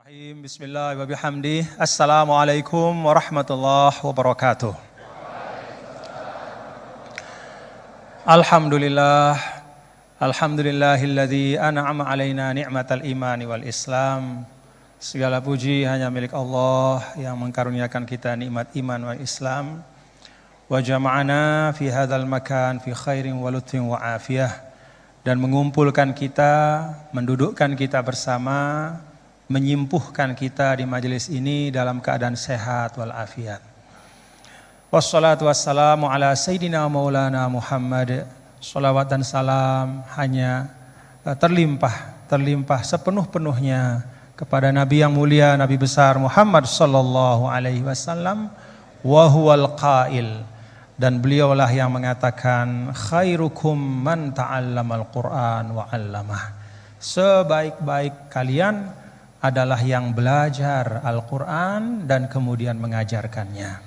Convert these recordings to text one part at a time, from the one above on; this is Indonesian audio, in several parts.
Bismillah wa bihamdih. Assalamualaikum warahmatullahi wabarakatuh. Alhamdulillahilladzi an'ama alaina ni'matal imani wal islam. Segala puji hanya milik Allah yang mengkaruniakan kita nikmat iman wal islam. Wa jama'ana fi hadzal makan fi khairin wa lutfin wa afiyah, dan mengumpulkan kita, mendudukkan kita bersama, menyimpuhkan kita di majelis ini dalam keadaan sehat wal afiat. Wassalatu wassalamu ala sayyidina maulana Muhammad. Salawat dan salam hanya terlimpah sepenuh-penuhnya kepada Nabi yang mulia, Nabi besar Muhammad sallallahu alaihi wasallam. Wa huwal qail, dan beliaulah yang mengatakan, khairukum man ta'allamal Qur'an wa 'allamah. Sebaik-baik kalian adalah yang belajar Al-Quran dan kemudian mengajarkannya.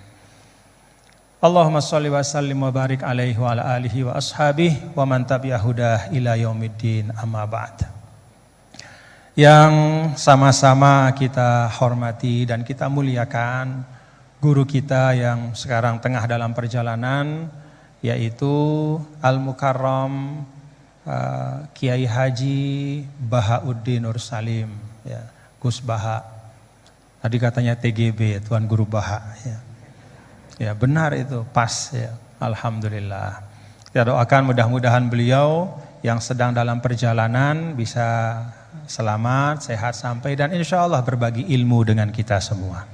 Allahumma salli wa sallim wa barik alaihi wa ala alihi wa ashabihi wa man tabi'ahudah ila yaumiddin, amma ba'd. Yang sama-sama kita hormati dan kita muliakan guru kita yang sekarang tengah dalam perjalanan, yaitu Al-Mukarram Kiai Haji Bahauddin Nur Salim, ya, Gus Baha. Tadi katanya TGB, Tuan Guru Baha, ya. Ya, benar itu, pas, ya. Alhamdulillah. Kita doakan mudah-mudahan beliau yang sedang dalam perjalanan bisa selamat, sehat sampai, dan insya Allah berbagi ilmu dengan kita semua.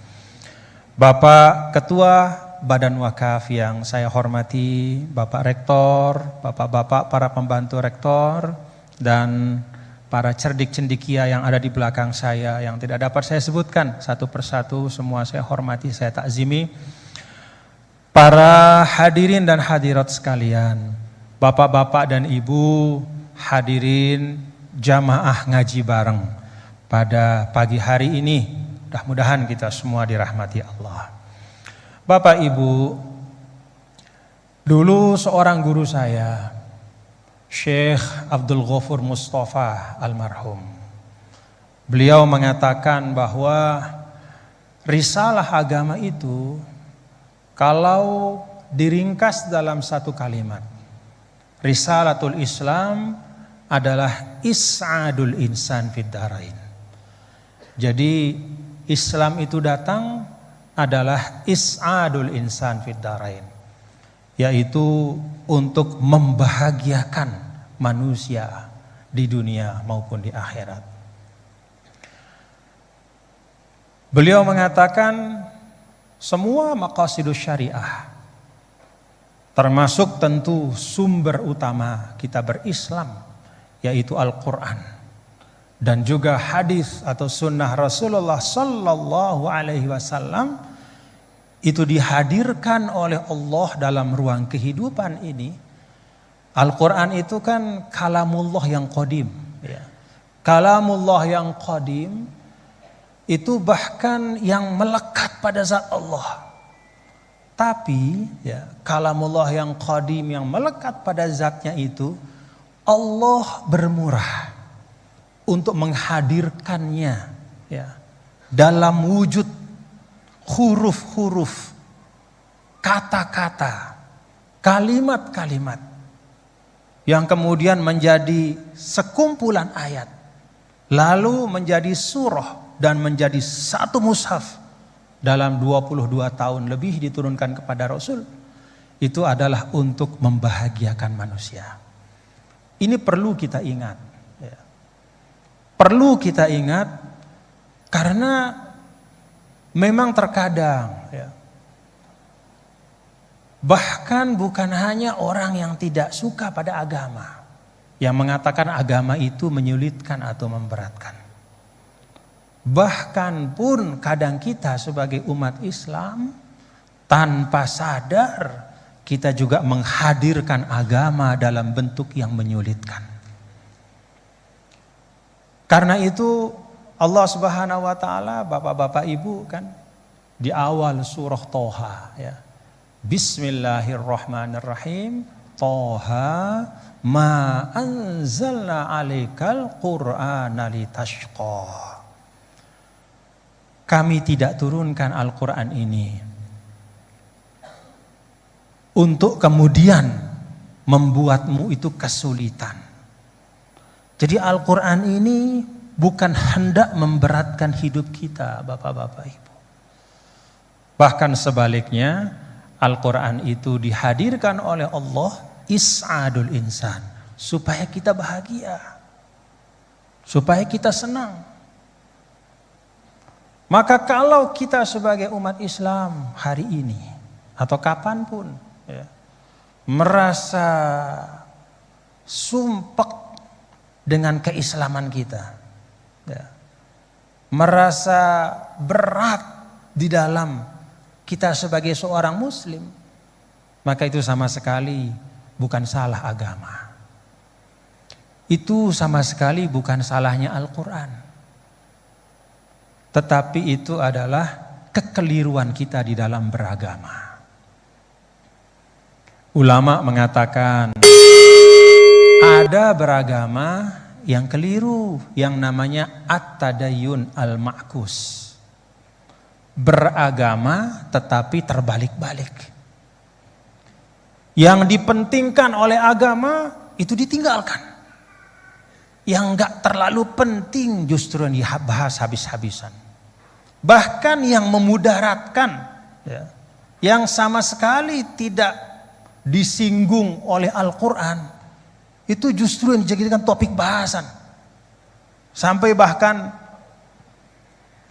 Bapak Ketua Badan Wakaf yang saya hormati, Bapak Rektor, Bapak-bapak para pembantu Rektor, dan para cerdik cendikia yang ada di belakang saya yang tidak dapat saya sebutkan satu persatu, semua saya hormati, saya takzimi. Para hadirin dan hadirat sekalian, bapak-bapak dan ibu hadirin jamaah ngaji bareng pada pagi hari ini, mudah-mudahan kita semua dirahmati Allah. Bapak ibu, dulu seorang guru saya, Syekh Abdul Ghafur Mustafa almarhum, beliau mengatakan bahwa risalah agama itu kalau diringkas dalam satu kalimat, risalatul Islam adalah is'adul insan fid darain. Jadi Islam itu datang adalah is'adul insan fid darain, yaitu untuk membahagiakan manusia di dunia maupun di akhirat. Beliau mengatakan semua maqasidus syariah, termasuk tentu sumber utama kita berislam, yaitu Al-Quran, dan juga hadis atau sunnah Rasulullah sallallahu alaihi wasallam, itu dihadirkan oleh Allah dalam ruang kehidupan ini. Al-Quran itu kan kalamullah yang qadim, ya. Kalamullah yang qadim itu bahkan yang melekat pada zat Allah. Tapi ya, kalamullah yang qadim yang melekat pada zatnya itu, Allah bermurah untuk menghadirkannya, ya, dalam wujud huruf-huruf, kata-kata, kalimat-kalimat yang kemudian menjadi sekumpulan ayat, lalu menjadi surah dan menjadi satu mushaf dalam 22 tahun lebih diturunkan kepada Rasul. Itu adalah untuk membahagiakan manusia. Ini perlu kita ingat, ya. Perlu kita ingat karena memang terkadang, ya, bahkan bukan hanya orang yang tidak suka pada agama yang mengatakan agama itu menyulitkan atau memberatkan. Bahkan pun kadang kita sebagai umat Islam tanpa sadar kita juga menghadirkan agama dalam bentuk yang menyulitkan. Karena itu Allah Subhanahu wa taala, bapak-bapak ibu, kan di awal surah Toha, ya, Bismillahirrahmanirrahim, Toha ma anzalna alaikal qur'ana litashqa. kami tidak turunkan Al-Quran ini untuk kemudian membuatmu itu kesulitan. Jadi Al-Quran ini bukan hendak memberatkan hidup kita, Bapak-bapak Ibu. Bahkan sebaliknya, Al-Quran itu dihadirkan oleh Allah is'adul insan, supaya kita bahagia, supaya kita senang. Maka kalau kita sebagai umat Islam hari ini atau kapanpun ya, merasa sumpek dengan keislaman kita, ya, merasa berat di dalam kita sebagai seorang muslim, maka itu sama sekali bukan salah agama. Itu sama sekali bukan salahnya Al-Quran. Tetapi itu adalah kekeliruan kita di dalam beragama. Ulama mengatakan ada beragama yang keliru yang namanya at-tadayyun al-ma'kus. Beragama tetapi terbalik-balik. Yang dipentingkan oleh agama itu ditinggalkan. Yang enggak terlalu penting justru yang dibahas habis-habisan. Bahkan yang memudaratkan, ya, yang sama sekali tidak disinggung oleh Al-Quran, itu justru yang dijadikan topik bahasan. Sampai bahkan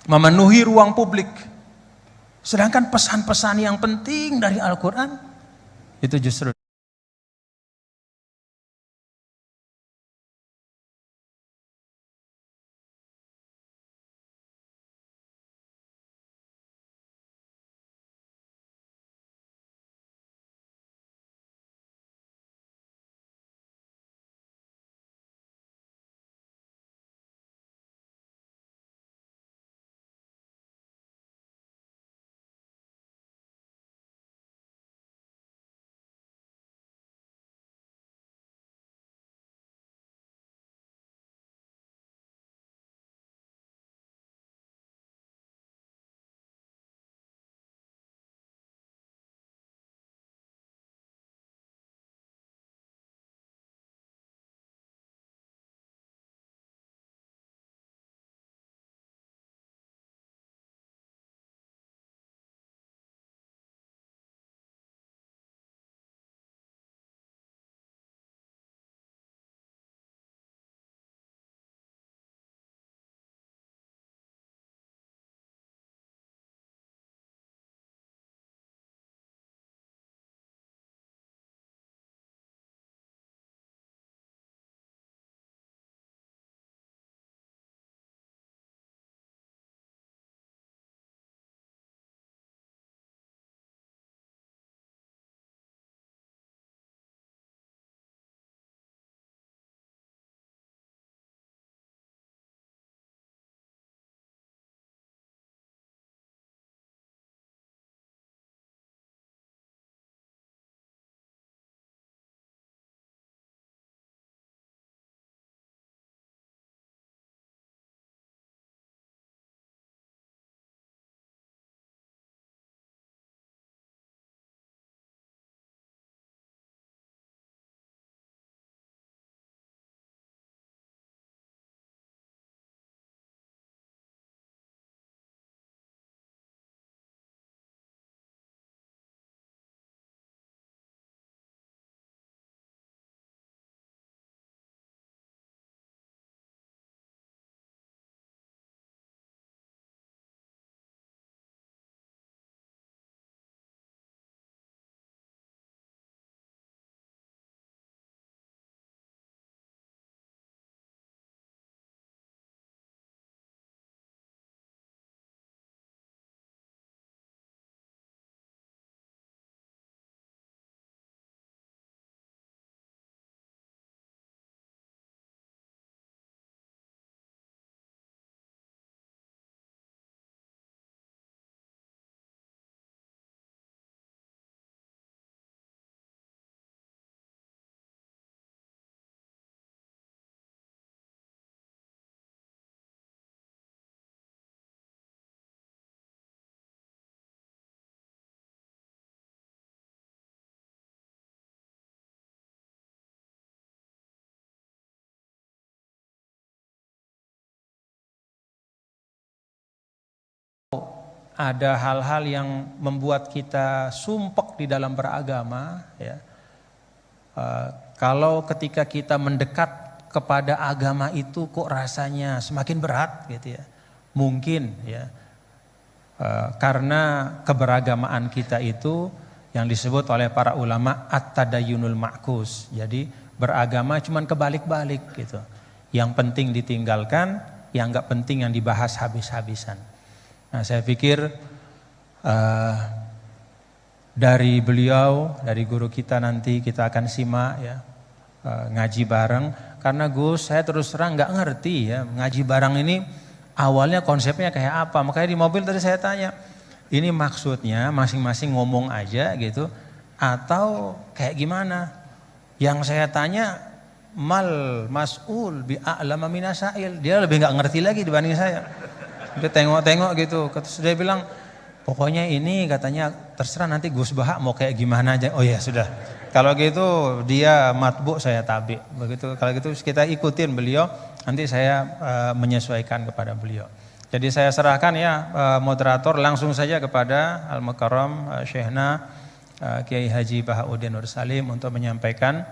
memenuhi ruang publik. Sedangkan pesan-pesan yang penting dari Al-Quran itu justru ada hal-hal yang membuat kita sumpek di dalam beragama, ya. Kalau ketika kita mendekat kepada agama itu kok rasanya semakin berat gitu ya. Mungkin ya karena keberagamaan kita itu yang disebut oleh para ulama at-tadayyunul ma'kus. Jadi beragama cuman kebalik-balik gitu. Yang penting ditinggalkan, yang enggak penting yang dibahas habis-habisan. Nah, saya pikir dari beliau, dari guru kita nanti kita akan simak ya, ngaji bareng. Karena Gus, saya terus terang nggak ngerti ya ngaji bareng ini awalnya konsepnya kayak apa. Makanya di mobil tadi saya tanya, ini maksudnya masing-masing ngomong aja gitu atau kayak gimana? Yang saya tanya mal mas'ul bi a'lama minasail, dia lebih nggak ngerti lagi dibanding saya. Dia tengok-tengok gitu, terus dia bilang pokoknya ini katanya terserah nanti Gus Baha mau kayak gimana aja. Oh ya sudah. Kalau gitu dia matbu saya tabi. Begitu kalau gitu kita ikutin beliau, nanti saya menyesuaikan kepada beliau. Jadi saya serahkan ya moderator langsung saja kepada Al-Mukarram Syekhna Kiai Haji Bahauddin Nur Salim untuk menyampaikan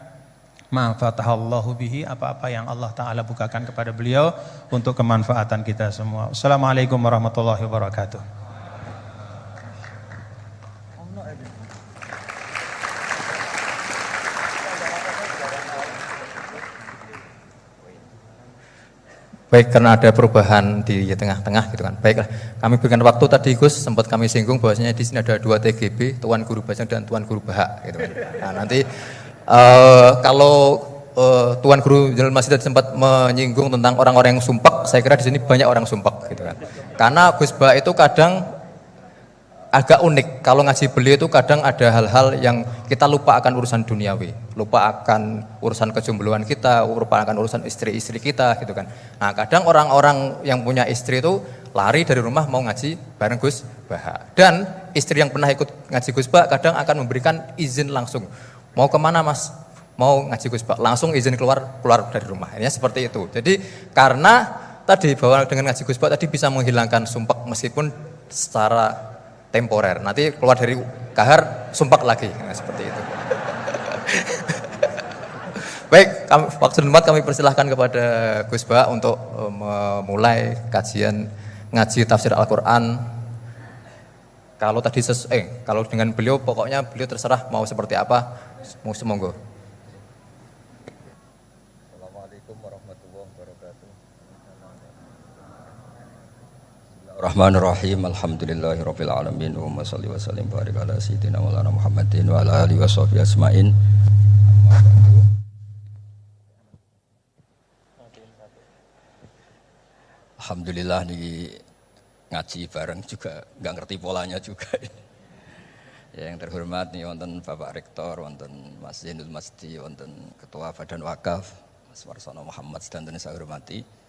ma fatahallahu bihi, apa-apa yang Allah Ta'ala bukakan kepada beliau untuk kemanfaatan kita semua. Assalamualaikum warahmatullahi wabarakatuh. Baik, karena ada perubahan di tengah-tengah gitu kan. Baiklah, kami berikan waktu tadi Gus, sempat kami singgung bahwasanya di sini ada 2 TGB, Tuan Guru Bajang dan Tuan Guru Bahak gitu kan. Nah, nanti kalau Tuan Guru Jenderal Masjid sempat menyinggung tentang orang-orang yang sumpek, saya kira di sini banyak orang sumpek gitu kan. Karena Gus Bahak itu kadang agak unik, kalau ngaji beliau itu kadang ada hal-hal yang kita lupa akan urusan duniawi, lupa akan urusan kejombloan kita, lupa akan urusan istri-istri kita gitu kan. Nah, kadang orang-orang yang punya istri itu lari dari rumah mau ngaji bareng Gus Bahak. Dan istri yang pernah ikut ngaji Gus Bahak kadang akan memberikan izin langsung. Mau kemana Mas? Mau ngaji Gus Bahak, langsung izin keluar dari rumah. Ini seperti itu. Jadi karena tadi bahwa dengan ngaji Gus Bahak tadi bisa menghilangkan sumpek meskipun secara temporer, nanti keluar dari kahar sumpek lagi, nah, seperti itu. Baik, waktu tempat kami persilahkan kepada Gus Bahak untuk memulai kajian ngaji tafsir Al-Quran. Kalau tadi kalau dengan beliau pokoknya beliau terserah mau seperti apa, monggo. Assalamualaikum warahmatullahi wabarakatuh. Bismillahirrahmanirrahim. Alhamdulillahirabbil alamin. Allahumma shalli wa sallim barik ala sayyidina Maulana Muhammadin wa ala alihi washabihi ajmain. Alhamdulillah di ngaji bareng juga nggak ngerti polanya juga. Yang terhormat nih wonten Bapak Rektor, wonten Mas Zainul Masdi, wonten Ketua Badan Wakaf Mas Warsono Muhammad sedanten saya hormati.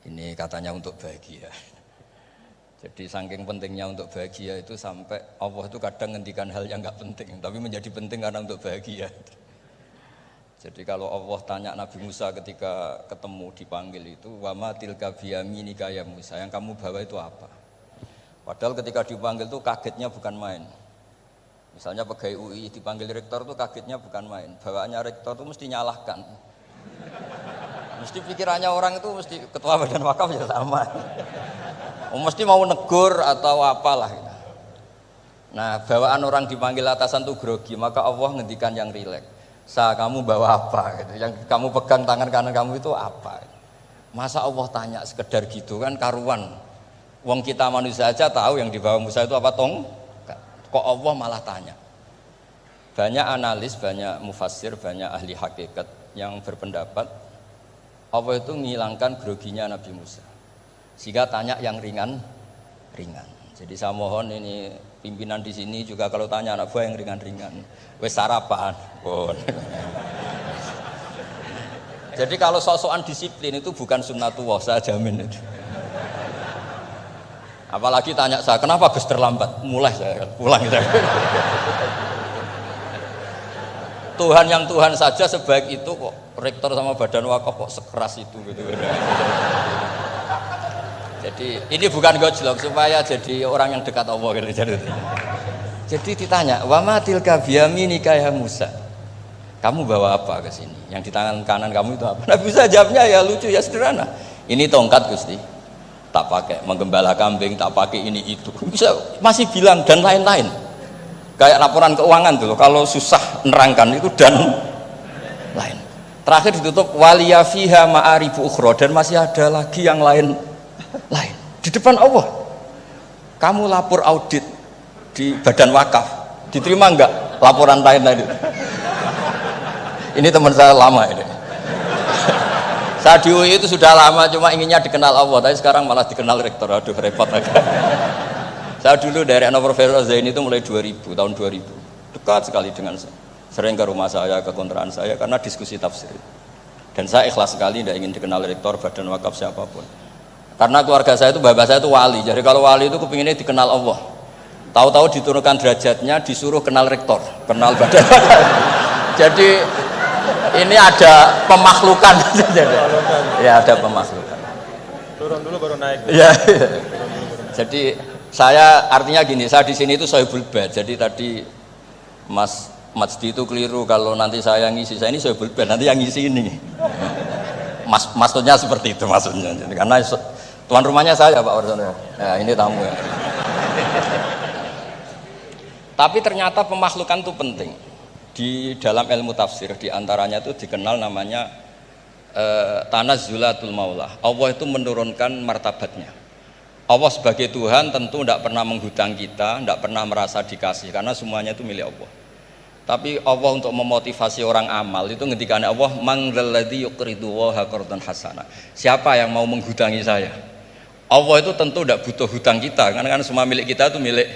Ini katanya untuk bahagia. Jadi saking pentingnya untuk bahagia itu sampai Allah itu kadang ngendikan hal yang nggak penting, tapi menjadi penting karena untuk bahagia. Jadi kalau Allah tanya Nabi Musa ketika ketemu dipanggil itu, wa ma tilka biyaminika ya Musa, yang kamu bawa itu apa? Padahal ketika dipanggil itu kagetnya bukan main. Misalnya pegawai UI dipanggil rektor itu kagetnya bukan main. Bawaannya rektor itu mesti nyalahkan. Mesti pikirannya orang itu mesti ketua badan wakaf ya sama. Mesti mau negur atau apalah. Nah, bawaan orang dipanggil atasan tuh grogi, maka Allah ngendikan yang rileks. Kamu bawa apa? Gitu. Yang kamu pegang tangan kanan kamu itu apa? Masa Allah tanya sekedar gitu kan karuan. Wong kita manusia aja tahu yang dibawa Musa itu apa tong? Kok Allah malah tanya? Banyak analis, banyak mufassir, banyak ahli hakikat yang berpendapat Allah itu menghilangkan groginya Nabi Musa, sehingga tanya yang ringan. Jadi saya mohon ini pimpinan di sini juga kalau tanya anak buah yang ringan-ringan, wes sarapan. Jadi kalau sok-sokan disiplin itu bukan sunnatullah, saya jamin itu. Apalagi tanya saya, kenapa Gus terlambat? Mulai saya pulang. Tuhan yang Tuhan saja sebaik itu kok rektor sama badan wakaf kok sekeras itu gitu. Jadi ini bukan gojlok supaya jadi orang yang dekat Allah gitu. Jadi ditanya, "Wa ma tilka biyaminika ya Musa?" Kamu bawa apa ke sini? Yang di tangan kanan kamu itu apa? Nabi Musa jawabnya ya lucu ya sederhana. Ini tongkat Gusti. Tak pakai menggembala kambing, tak pakai ini itu. Bisa masih bilang dan lain-lain. Kayak laporan keuangan tuh, kalau susah nerangkan itu dan lain. Terakhir ditutup waliya fiha ma'aribu ukhra, dan masih ada lagi yang lain di depan Allah. Kamu lapor audit di badan wakaf, diterima enggak laporan lain tadi? Ini teman saya lama ini. Saya di UI itu sudah lama, cuma inginnya dikenal Allah, tapi sekarang malah dikenal rektor. Aduh repot agak. Saya dulu dari anak Profesor Zaini itu mulai 2000, tahun 2000 dekat sekali dengan saya, sering ke rumah saya, ke kontrakan saya karena diskusi tafsir. Dan saya ikhlas sekali tidak ingin dikenal rektor, badan wakaf siapapun, karena keluarga saya itu, bapak saya itu wali. Jadi kalau wali itu kepinginnya dikenal Allah, tahu-tahu diturunkan derajatnya disuruh kenal rektor, kenal badan wakaf. Jadi ini ada pemakhlukan. Ya ada pemakhlukan, Turun dulu baru naik. ya. Jadi saya artinya gini, saya di sini itu sohibul bed. Jadi tadi Mas Majdi itu keliru kalau nanti saya ngisi, saya ini sohibul bed, nanti yang ngisi ini. Maksudnya seperti itu maksudnya. Jadi, karena tuan rumahnya saya Pak Warsono. Nah, ini tamu ya. Tapi ternyata pemakhlukan itu penting. Di dalam ilmu tafsir diantaranya itu dikenal namanya tanazzulatul maula. Allah itu menurunkan martabatnya. Allah sebagai Tuhan tentu tidak pernah menghutang kita, tidak pernah merasa dikasih, karena semuanya itu milik Allah. Tapi Allah untuk memotivasi orang amal itu ngendikan Allah, mangzalladzi yuqridu waha qardan hasana. Siapa yang mau menghutangi saya? Allah itu tentu tidak butuh hutang kita, karena kan semua milik kita itu milik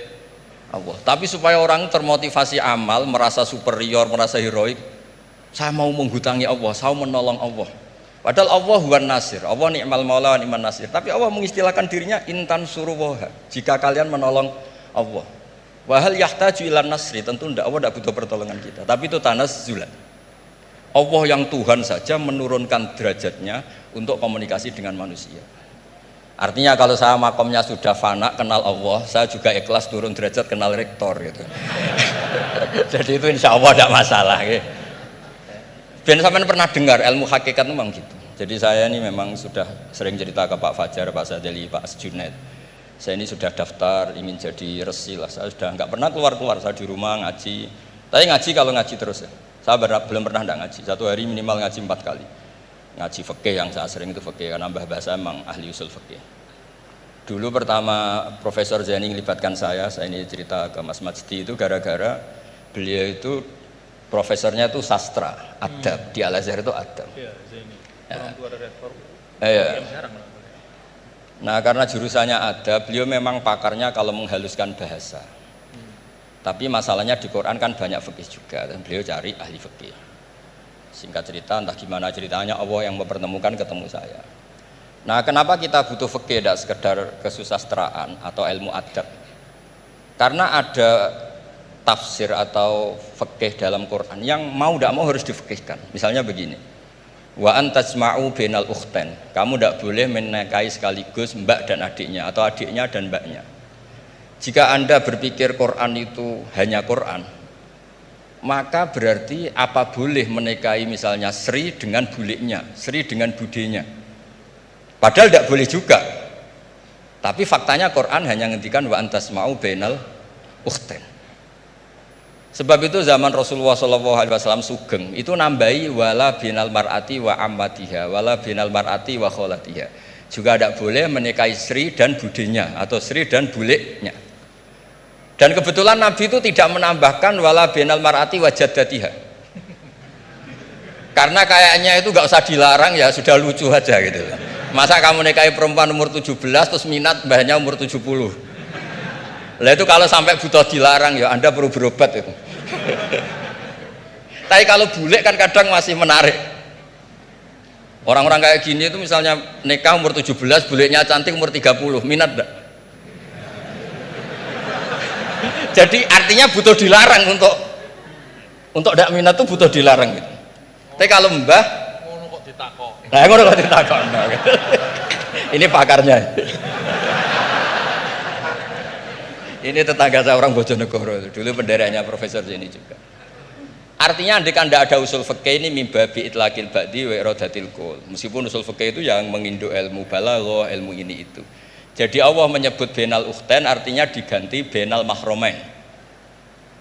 Allah. Tapi supaya orang termotivasi amal, merasa superior, merasa heroik, saya mau menghutangi Allah, saya mau menolong Allah. Padahal Allah huwan nasir, Allah ni'mal maula wa ni'man nasir. Tapi Allah mengistilahkan dirinya intan suruwaha, jika kalian menolong Allah. Wahal yahtaju ilan nasri, tentu tidak, Allah tidak butuh pertolongan kita. Tapi itu tanazzulan. Allah yang Tuhan saja menurunkan derajatnya untuk komunikasi dengan manusia. Artinya kalau saya makomnya sudah fana kenal Allah, saya juga ikhlas turun derajat kenal rektor gitu. Jadi itu insya Allah tidak masalah. Gitu. Ben sampean pernah dengar ilmu hakikat memang gitu. Jadi saya ini memang sudah sering cerita ke Pak Fajar, Pak Sadeli, Pak Junaid. Saya ini sudah daftar ingin jadi resi lah. Saya sudah nggak pernah keluar-keluar. Saya di rumah ngaji. Tapi ngaji kalau ngaji terus ya. Saya belum pernah nggak ngaji. Satu hari minimal ngaji 4 kali. Ngaji fikih yang saya sering itu fikih karena mbah bahasa memang ahli usul fikih. Dulu pertama Profesor Zaini melibatkan saya ini cerita ke Mas Majdi itu gara-gara beliau itu profesornya itu sastra, adab, di Al-Azhar itu adab. Iya, Zaini. Orang tua dari rektor. Iya. Nah, karena jurusannya adab, beliau memang pakarnya kalau menghaluskan bahasa. Tapi masalahnya di Quran kan banyak fikih juga, dan beliau cari ahli fikih. Singkat cerita, entah gimana ceritanya Allah yang mempertemukan ketemu saya. Nah, kenapa kita butuh fikih, tidak sekedar kesusastraan atau ilmu adab? Karena ada tafsir atau fikih dalam Quran yang mau tidak mau harus difikihkan. Misalnya begini, wa antasma'u bainal ukhtain, kamu tidak boleh menikahi sekaligus mbak dan adiknya atau adiknya dan mbaknya. Jika Anda berpikir Quran itu hanya Quran, maka berarti apa boleh menikahi misalnya Sri dengan buliknya, Sri dengan budenya, padahal tidak boleh juga. Tapi faktanya Quran hanya ngendikan wa antasma'u bainal ukhtain. Sebab itu zaman Rasulullah SAW sugeng itu nambahi wala binal mar'ati wa ammatiha wala binal mar'ati wa kholatiha, juga tidak boleh menikahi Sri dan budenya atau Sri dan buliknya. Dan kebetulan Nabi itu tidak menambahkan wala binal mar'ati wa jaddatiha, karena kayaknya itu nggak usah dilarang, ya sudah lucu aja gitu. Masa kamu nikahi perempuan umur 17 terus minat mbahnya umur 70. Lah itu kalau sampai butuh dilarang ya Anda perlu berobat itu. Tapi kalau bule kan kadang masih menarik. Orang-orang kayak gini itu misalnya nikah umur 17, bulenya cantik umur 30, minat enggak? Jadi artinya butuh dilarang untuk enggak minat itu butuh dilarang gitu. Tapi kalau mbah ngono kok ditakok. Nah, ngono kok ditakok. Ini pakarnya. Ini tetangga saya orang Bojonegoro, dulu benderanya Profesor Zeni juga. Artinya andekan tidak ada usul fikih ini mimbabi itlaqil ba'di wa iradatil qaul. Meskipun usul fikih itu yang menginduk ilmu balaghah, ilmu ini itu. Jadi Allah menyebut benal ukhtain artinya diganti benal mahromain.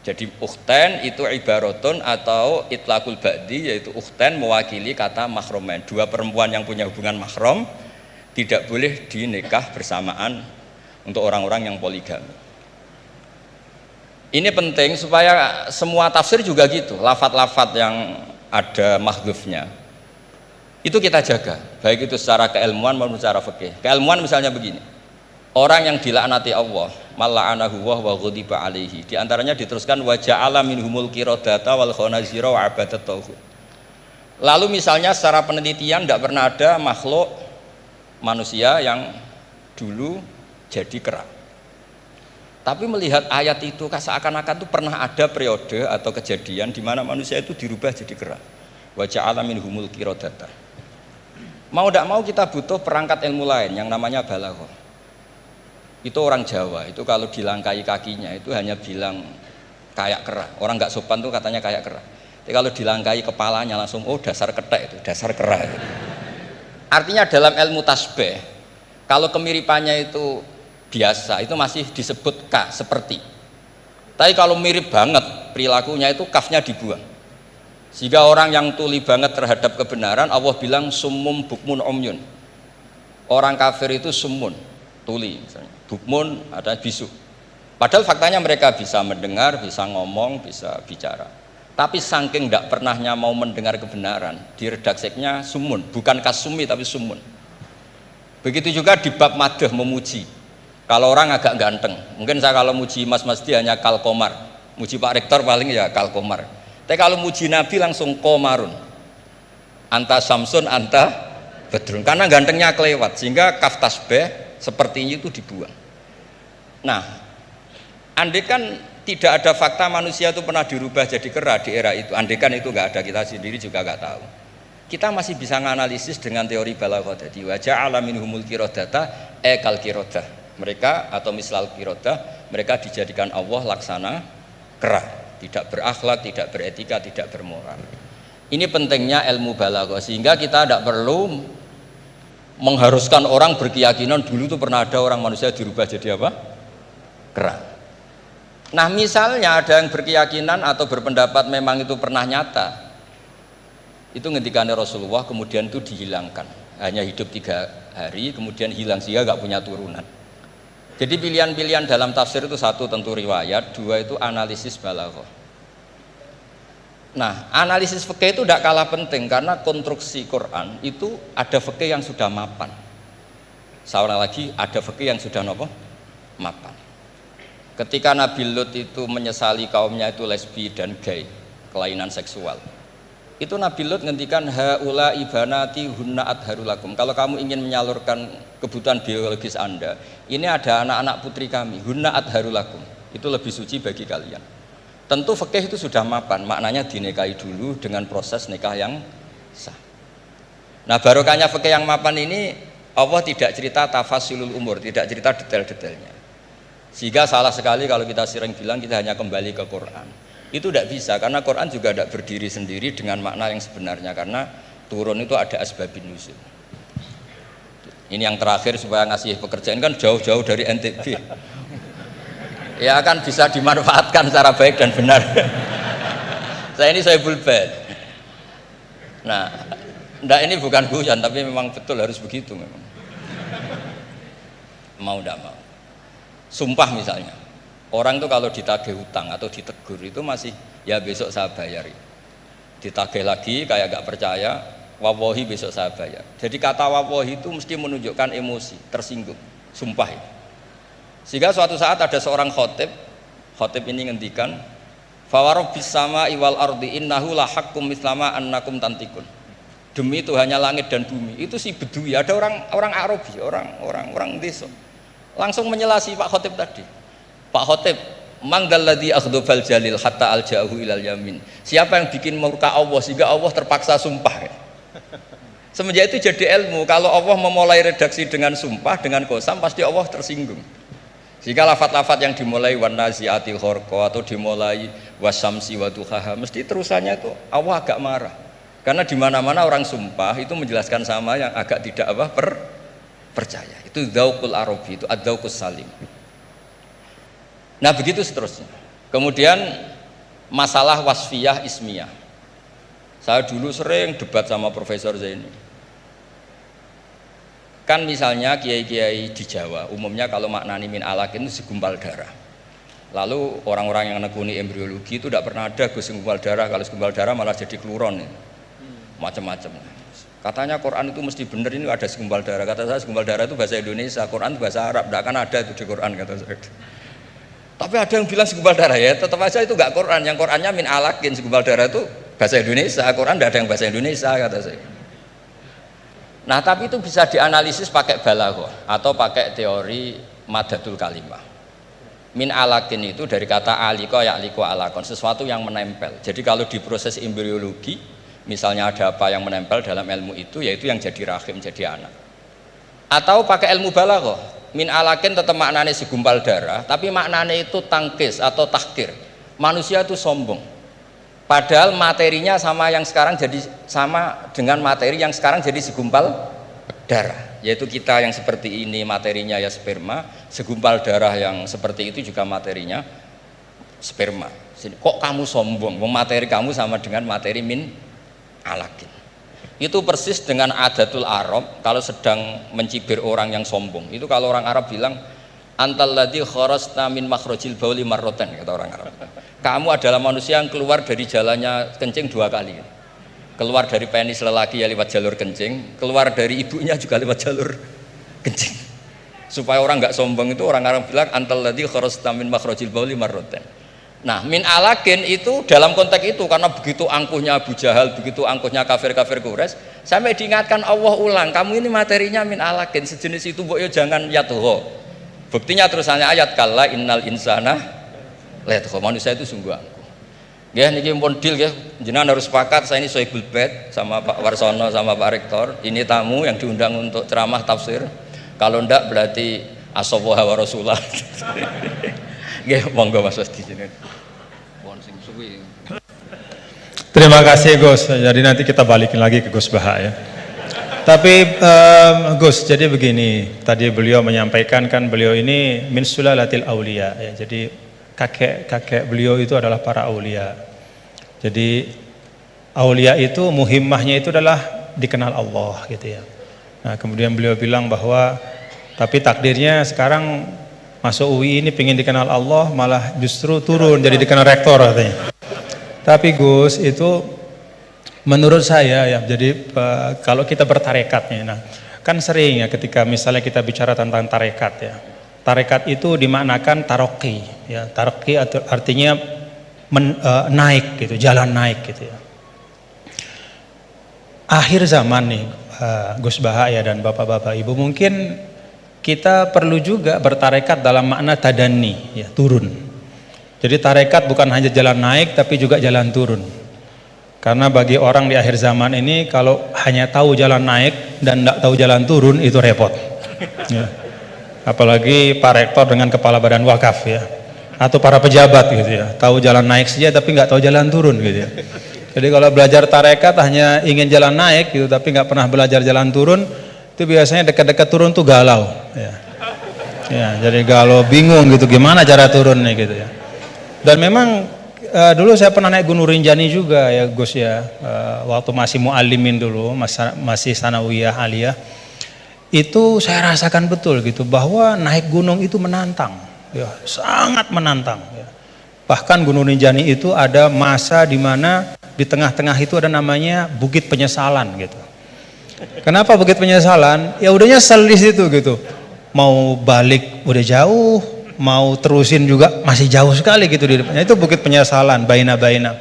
Jadi ukhtain itu ibaratun atau itlaqul ba'di, yaitu ukhtain mewakili kata mahromain. Dua perempuan yang punya hubungan mahram tidak boleh dinikah bersamaan untuk orang-orang yang poligami. Ini penting supaya semua tafsir juga gitu, lafat-lafat yang ada mahdzufnya itu kita jaga, baik itu secara keilmuan maupun secara fikih. Keilmuan misalnya begini, orang yang dilaknati Allah, mala'anahu wa ghadiba alaihi, di antaranya diteruskan wa ja'ala minhumul qiradata wal khanazira wa abadat tauhid. Lalu misalnya secara penelitian tidak pernah ada makhluk manusia yang dulu jadi kera. Tapi melihat ayat itu seakan-akan itu pernah ada periode atau kejadian di mana manusia itu dirubah jadi kera. Wa ja'ala minhumul qiradata. Mau tidak mau kita butuh perangkat ilmu lain yang namanya balaghah. Itu orang Jawa, itu kalau dilangkai kakinya itu hanya bilang kayak kera. Orang nggak sopan tuh katanya kayak kera. Tapi kalau dilangkai kepalanya langsung oh dasar ketek itu, dasar kera itu. Artinya dalam ilmu tasbih, kalau kemiripannya itu biasa itu masih disebut ka seperti. Tapi kalau mirip banget perilakunya itu kafnya dibuang. Sehingga orang yang tuli banget terhadap kebenaran Allah bilang summum bukmun umyun. Orang kafir itu summun, tuli misalnya. Bukmun ada bisu. Padahal faktanya mereka bisa mendengar, bisa ngomong, bisa bicara. Tapi saking tidak pernahnya mau mendengar kebenaran, di redaksinya sumun, bukan kasumi tapi sumun. Begitu juga di bab madh memuji. Kalau orang agak ganteng, mungkin saya kalau muji Mas Masdi hanya kalkomar, muji Pak Rektor paling ya kalkomar. Tapi kalau muji Nabi langsung komarun, anta samsun, anta bedrun, karena gantengnya kelewat, sehingga kaf tasbih seperti itu dibuang. Nah, andekan tidak ada fakta manusia itu pernah dirubah jadi kera di era itu, andekan itu nggak ada, kita sendiri juga nggak tahu. Kita masih bisa menganalisis dengan teori balaghah tadi. Wa ja'ala minhumul qiradata kal qiradah. Mereka atau mislal qirodah, mereka dijadikan Allah laksana kera, tidak berakhlak, tidak beretika, tidak bermoral. Ini pentingnya ilmu balaghah, sehingga kita tidak perlu mengharuskan orang berkeyakinan dulu itu pernah ada orang manusia dirubah jadi apa? Kera. Nah misalnya ada yang berkeyakinan atau berpendapat memang itu pernah nyata, itu ngendikannya Rasulullah kemudian itu dihilangkan, hanya hidup 3 hari kemudian hilang sehingga nggak punya turunan. Jadi pilihan-pilihan dalam tafsir itu satu tentu riwayat, dua itu analisis balaghah. Nah, analisis fikih itu tidak kalah penting karena konstruksi Quran itu ada fikih yang sudah mapan. Seorang lagi ada fikih yang sudah mapan. Ketika Nabi Lut itu menyesali kaumnya itu lesbi dan gay, kelainan seksual. Itu Nabi Lut ngendikan haula ibanati hunna adharulakum. Kalau kamu ingin menyalurkan kebutuhan biologis Anda, ini ada anak-anak putri kami, hunna adharulakum. Itu lebih suci bagi kalian. Tentu fikih itu sudah mapan, maknanya dinikahi dulu dengan proses nikah yang sah. Nah, barokahnya fikih yang mapan ini Allah tidak cerita tafasilul umur, tidak cerita detail-detailnya. Sehingga salah sekali kalau kita sering bilang kita hanya kembali ke Quran. Itu tidak bisa karena Quran juga tidak berdiri sendiri dengan makna yang sebenarnya, karena turun itu ada asbabun nuzul. Ini yang terakhir supaya ngasih pekerjaan kan jauh-jauh dari NTB. Ya kan bisa dimanfaatkan secara baik dan benar. Saya ini Sohibul Bait. Nah, enggak, ini bukan guyon tapi memang betul harus begitu memang. Mau tidak mau. Sumpah misalnya. Orang itu kalau ditagih hutang atau ditegur itu masih ya besok saya bayar. Ditagih lagi kayak gak percaya, wawahi besok saya bayar. Jadi kata wawahi itu mesti menunjukkan emosi, tersinggung, sumpah. Sehingga suatu saat ada seorang khotib ini ngendikan, fawarobbis sama iwal ardi innahu lahakum mislama annakum tantikun. Demi Tuhannya langit dan bumi. Itu si Bedui, ada orang Arabi, orang desa. Langsung menyelasi Pak Khotib tadi. Pak Khotib, mangdalladzi akhdhafal jalil hatta alja'ahu ilal yamin. Siapa yang bikin murka Allah sehingga Allah terpaksa sumpah. Semenjak itu jadi ilmu, kalau Allah memulai redaksi dengan sumpah, dengan qasam, pasti Allah tersinggung. Jika lafat-lafat yang dimulai wan naziati gharqa atau dimulai wasamsi wa duhaha, mesti terusannya itu Allah agak marah. Karena di mana-mana orang sumpah itu menjelaskan sama yang agak tidak percaya. Itu dzauqul arabi, itu ad-dzauqus salim. Nah, begitu seterusnya. Kemudian masalah wasfiyah ismiyah. Saya dulu sering debat sama Profesor Zaini. Kan misalnya kiai-kiai di Jawa umumnya kalau maknani min alakin itu segumpal darah. Lalu orang-orang yang nekuni embriologi itu tidak pernah ada segumpal darah, kalau segumpal darah malah jadi kluron, macam-macam. Katanya Quran itu mesti benar, ini ada segumpal darah. Kata saya segumpal darah itu bahasa Indonesia, Quran itu bahasa Arab, tidak akan ada itu di Quran, kata saya. Tapi ada yang bilang segumpal darah, ya tetap aja itu enggak Quran. Yang Qurannya min alakin, segumpal darah itu bahasa Indonesia, Quran tidak ada yang bahasa Indonesia, kata saya. Nah, tapi itu bisa dianalisis pakai balaghah atau pakai teori madatul kalimah. Min alakin itu dari kata aliko ya'liko alakon, sesuatu yang menempel. Jadi kalau di proses embriologi, misalnya ada apa yang menempel dalam ilmu itu, yaitu yang jadi rahim, jadi anak. Atau pakai ilmu balaghah, min alakin tetap maknanya segumpal darah, tapi maknanya itu tangkis atau tahkir. Manusia itu sombong. Padahal materinya sama yang sekarang jadi sama dengan materi yang sekarang jadi segumpal darah, yaitu kita yang seperti ini materinya ya sperma, segumpal darah yang seperti itu juga materinya sperma. Kok kamu sombong? Materi kamu sama dengan materi min alakin. Itu persis dengan adatul Arab kalau sedang mencibir orang yang sombong. Itu kalau orang Arab bilang antal ladzi kharasta min makhrajil bauli marratan, kata orang Arab. Kamu adalah manusia yang keluar dari jalannya kencing 2 kali. Keluar dari penis lelaki ya lewat jalur kencing, keluar dari ibunya juga lewat jalur kencing. Supaya orang nggak sombong itu orang Arab bilang antal ladzi kharasta min makhrajil bauli marratan. Nah, min alakin itu dalam konteks itu karena begitu angkuhnya Abu Jahal, begitu angkuhnya kafir-kafir Quraisy, sampai diingatkan Allah ulang, kamu ini materinya min alakin, sejenis itu mbok yo jangan yatuho. Buktinya terusannya ayat kalla innal insana lihat kok manusia itu sungguh angkuh. Ya niki pun deal ya, jenengan harus sepakat. Saya ini sohibul bait sama Pak Warsono sama Pak Rektor. Ini tamu yang diundang untuk ceramah tafsir. Kalau ndak berarti asawaha wa rasulah. Nggih, monggo Mas di sini. Terima kasih Gus. Jadi nanti kita balikin lagi ke Gus Baha ya. Tapi Gus, jadi begini. Tadi beliau menyampaikan kan beliau ini min sulalatil aulia ya. Jadi kakek beliau itu adalah para aulia. Jadi aulia itu muhimmahnya itu adalah dikenal Allah gitu ya. Nah, kemudian beliau bilang bahwa tapi takdirnya sekarang masuk UI ini pengen dikenal Allah malah justru turun jadi dikenal rektor katanya. Tapi Gus itu menurut saya ya, jadi kalau kita bertarekatnya, nah kan sering ya ketika misalnya kita bicara tentang tarekat ya. Tarekat itu dimaknakan taroki, ya taroki artinya naik gitu, jalan naik gitu ya. Akhir zaman nih, Gus Baha ya dan bapak-bapak ibu, mungkin kita perlu juga bertarekat dalam makna tadani, ya turun. Jadi tarekat bukan hanya jalan naik, tapi juga jalan turun. Karena bagi orang di akhir zaman ini, kalau hanya tahu jalan naik dan tidak tahu jalan turun itu repot. Ya. Apalagi Pak Rektor dengan kepala badan wakaf ya, atau para pejabat gitu ya, tahu jalan naik saja tapi nggak tahu jalan turun gitu ya. Jadi kalau belajar tarekat hanya ingin jalan naik gitu tapi nggak pernah belajar jalan turun, itu biasanya dekat-dekat turun tuh galau ya. Ya, jadi galau bingung gitu gimana cara turunnya gitu ya. Dan memang dulu saya pernah naik Gunung Rinjani juga ya Gus ya, waktu masih muallimin dulu, masih sanawiyah aliyah. Itu saya rasakan betul gitu bahwa naik gunung itu menantang ya, sangat menantang ya. Bahkan Gunung Rinjani itu ada masa di mana di tengah-tengah itu ada namanya Bukit Penyesalan gitu. Kenapa Bukit Penyesalan? Ya udah nyesel di situ gitu. Mau balik udah jauh, mau terusin juga masih jauh sekali gitu di depannya. Itu Bukit Penyesalan, baina-baina.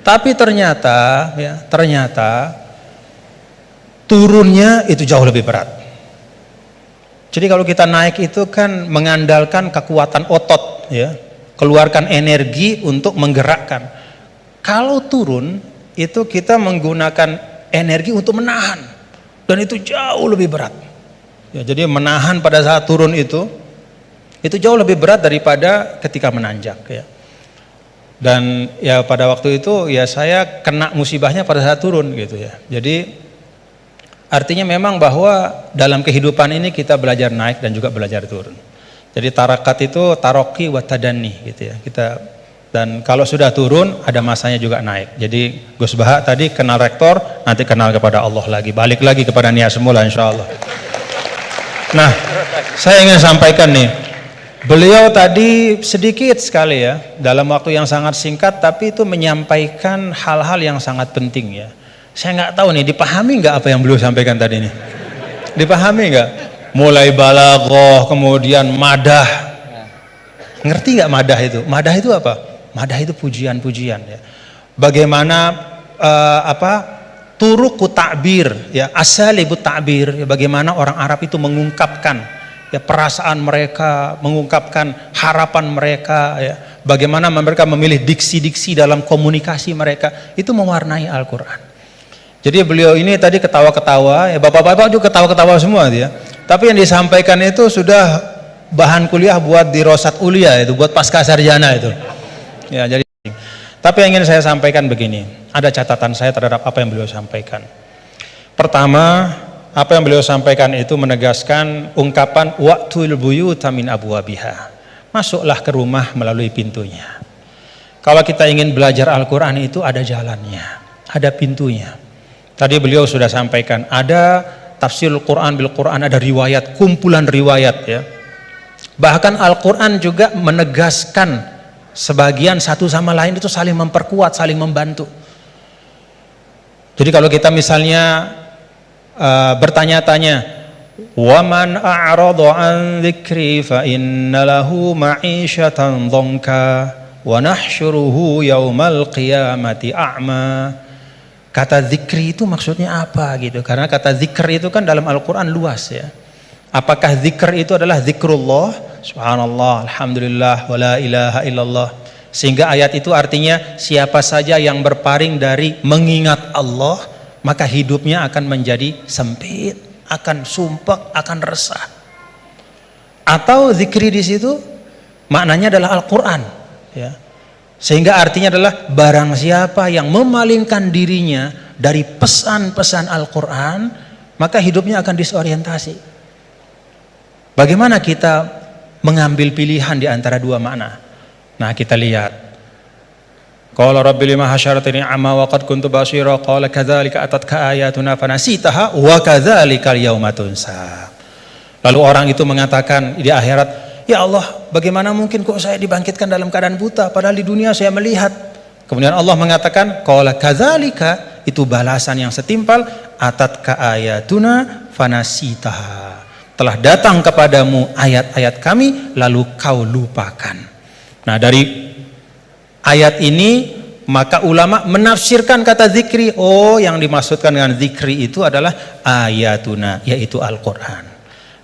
Tapi ternyata turunnya itu jauh lebih berat. Jadi kalau kita naik itu kan mengandalkan kekuatan otot ya, keluarkan energi untuk menggerakkan. Kalau turun itu kita menggunakan energi untuk menahan dan itu jauh lebih berat. Ya, jadi menahan pada saat turun itu itu jauh lebih berat daripada ketika menanjak ya. Dan ya pada waktu itu ya saya kena musibahnya pada saat turun gitu ya. Jadi artinya memang bahwa dalam kehidupan ini kita belajar naik dan juga belajar turun. Jadi tarakat itu taroki wa tadanni gitu ya. Dan kalau sudah turun ada masanya juga naik. Jadi Gus Baha tadi kenal rektor, nanti kenal kepada Allah lagi, balik lagi kepada niat semula insyaallah. Nah, saya ingin sampaikan nih, beliau tadi sedikit sekali ya, dalam waktu yang sangat singkat, tapi itu menyampaikan hal-hal yang sangat penting ya. Saya nggak tahu nih, dipahami nggak apa yang beliau sampaikan tadi nih? Dipahami nggak? Mulai balaghah, kemudian madah. Ngerti nggak madah itu? Madah itu apa? Madah itu pujian-pujian ya. Bagaimana turuku ta'bir ya, asalibut ta'bir ya, bagaimana orang Arab itu mengungkapkan ya perasaan mereka, mengungkapkan harapan mereka ya, bagaimana mereka memilih diksi-diksi dalam komunikasi mereka, itu mewarnai Al-Qur'an. Jadi beliau ini tadi ketawa-ketawa ya, bapak-bapak juga ketawa-ketawa semua ya. Tapi yang disampaikan itu sudah bahan kuliah buat dirosat ulia itu, buat pasca sarjana itu. Ya, jadi tapi yang ingin saya sampaikan begini, ada catatan saya terhadap apa yang beliau sampaikan. Pertama, apa yang beliau sampaikan itu menegaskan ungkapan waqtul buyuta min abwabiha. Masuklah ke rumah melalui pintunya. Kalau kita ingin belajar Al-Qur'an itu ada jalannya, ada pintunya. Tadi beliau sudah sampaikan, ada tafsirul Qur'an bil Qur'an, ada riwayat, kumpulan riwayat ya. Bahkan Al-Qur'an juga menegaskan sebagian satu sama lain itu saling memperkuat, saling membantu. Jadi kalau kita misalnya bertanya-tanya, waman a'rada an dzikri fa inna lahu ma'isyatan dhanka wa nahsyuruhu yaumal qiyamati a'ma. Kata zikri itu maksudnya apa gitu? Karena kata zikr itu kan dalam Al-Qur'an luas ya. Apakah zikr itu adalah zikrullah, subhanallah, alhamdulillah, wa la ilaha illallah, sehingga ayat itu artinya siapa saja yang berpaling dari mengingat Allah maka hidupnya akan menjadi sempit, akan sumpek, akan resah. Atau zikri di situ maknanya adalah Al-Qur'an ya. Sehingga artinya adalah barang siapa yang memalingkan dirinya dari pesan-pesan Al-Qur'an maka hidupnya akan disorientasi. Bagaimana kita mengambil pilihan di antara dua makna? Nah, kita lihat. Qala rabbi lima hasyaratani amma wa qad kuntu basira qala kadzalika atatka ayatuna fanasitaha wa kadzalikal yauma tunsa. Lalu orang itu mengatakan di akhirat, ya Allah, bagaimana mungkin kok saya dibangkitkan dalam keadaan buta padahal di dunia saya melihat. Kemudian Allah mengatakan qala kadzalika, itu balasan yang setimpal, atatka ayatuna fanasitaha. Telah datang kepadamu ayat-ayat kami lalu kau lupakan. Nah, dari ayat ini maka ulama menafsirkan kata zikri, oh yang dimaksudkan dengan zikri itu adalah ayatuna, yaitu Al-Qur'an.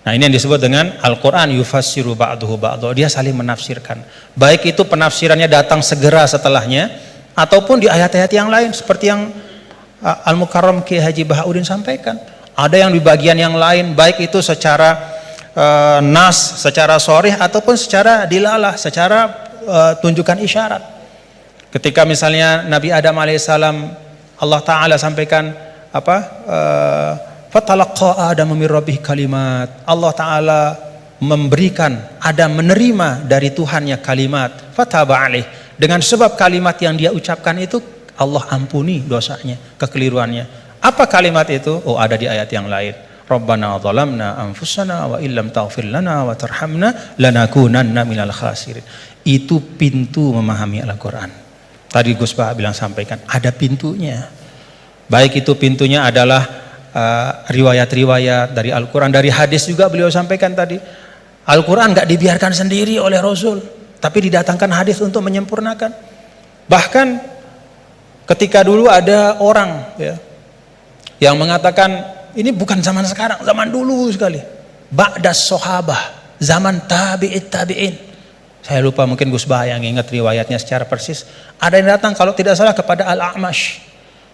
Nah, ini yang disebut dengan Al-Qur'an yufassiru ba'duhu ba'dhu, dia saling menafsirkan. Baik itu penafsirannya datang segera setelahnya ataupun di ayat-ayat yang lain seperti yang Al-Mukarram Ki Haji Bahauddin sampaikan. Ada yang di bagian yang lain, baik itu secara nas, secara sharih ataupun secara dilalah, secara tunjukkan isyarat. Ketika misalnya Nabi Adam alaihissalam, Allah Ta'ala sampaikan apa? Fatalaqa Adam min rabbih kalimat. Allah Ta'ala memberikan Adam menerima dari Tuhannya kalimat. Fataba alaih. Dengan sebab kalimat yang dia ucapkan itu Allah ampuni dosanya, kekeliruannya. Apa kalimat itu? Oh, ada di ayat yang lain. Rabbana zalamna anfusana wa illam taghfir lana wa tarhamna lanakunanna minal khasirin. Itu pintu memahami Al-Qur'an. Tadi Gus Baha bilang sampaikan, ada pintunya. Baik itu pintunya adalah riwayat-riwayat dari Al-Qur'an, dari hadis juga beliau sampaikan tadi. Al-Qur'an enggak dibiarkan sendiri oleh Rasul, tapi didatangkan hadis untuk menyempurnakan. Bahkan ketika dulu ada orang ya yang mengatakan ini bukan zaman sekarang, zaman dulu sekali. Ba'das sahabah, zaman tabi'in. Saya lupa, mungkin Gus Baha yang ingat riwayatnya secara persis. Ada yang datang kalau tidak salah kepada Al-A'mash,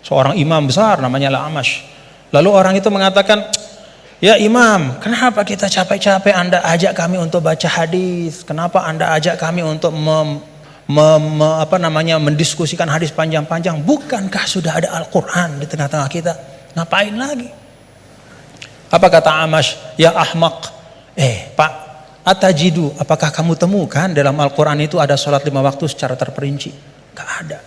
seorang imam besar namanya Al-A'mash. Lalu orang itu mengatakan, Ya Imam, kenapa kita capek-capek Anda ajak kami untuk baca hadis? Kenapa Anda ajak kami untuk mendiskusikan hadis panjang-panjang? Bukankah sudah ada Al-Quran di tengah-tengah kita? Ngapain lagi? Apa kata Amash? Ya ahmaq. Pak, atajidu, apakah kamu temukan dalam Al-Quran itu ada sholat 5 waktu secara terperinci? Gak ada.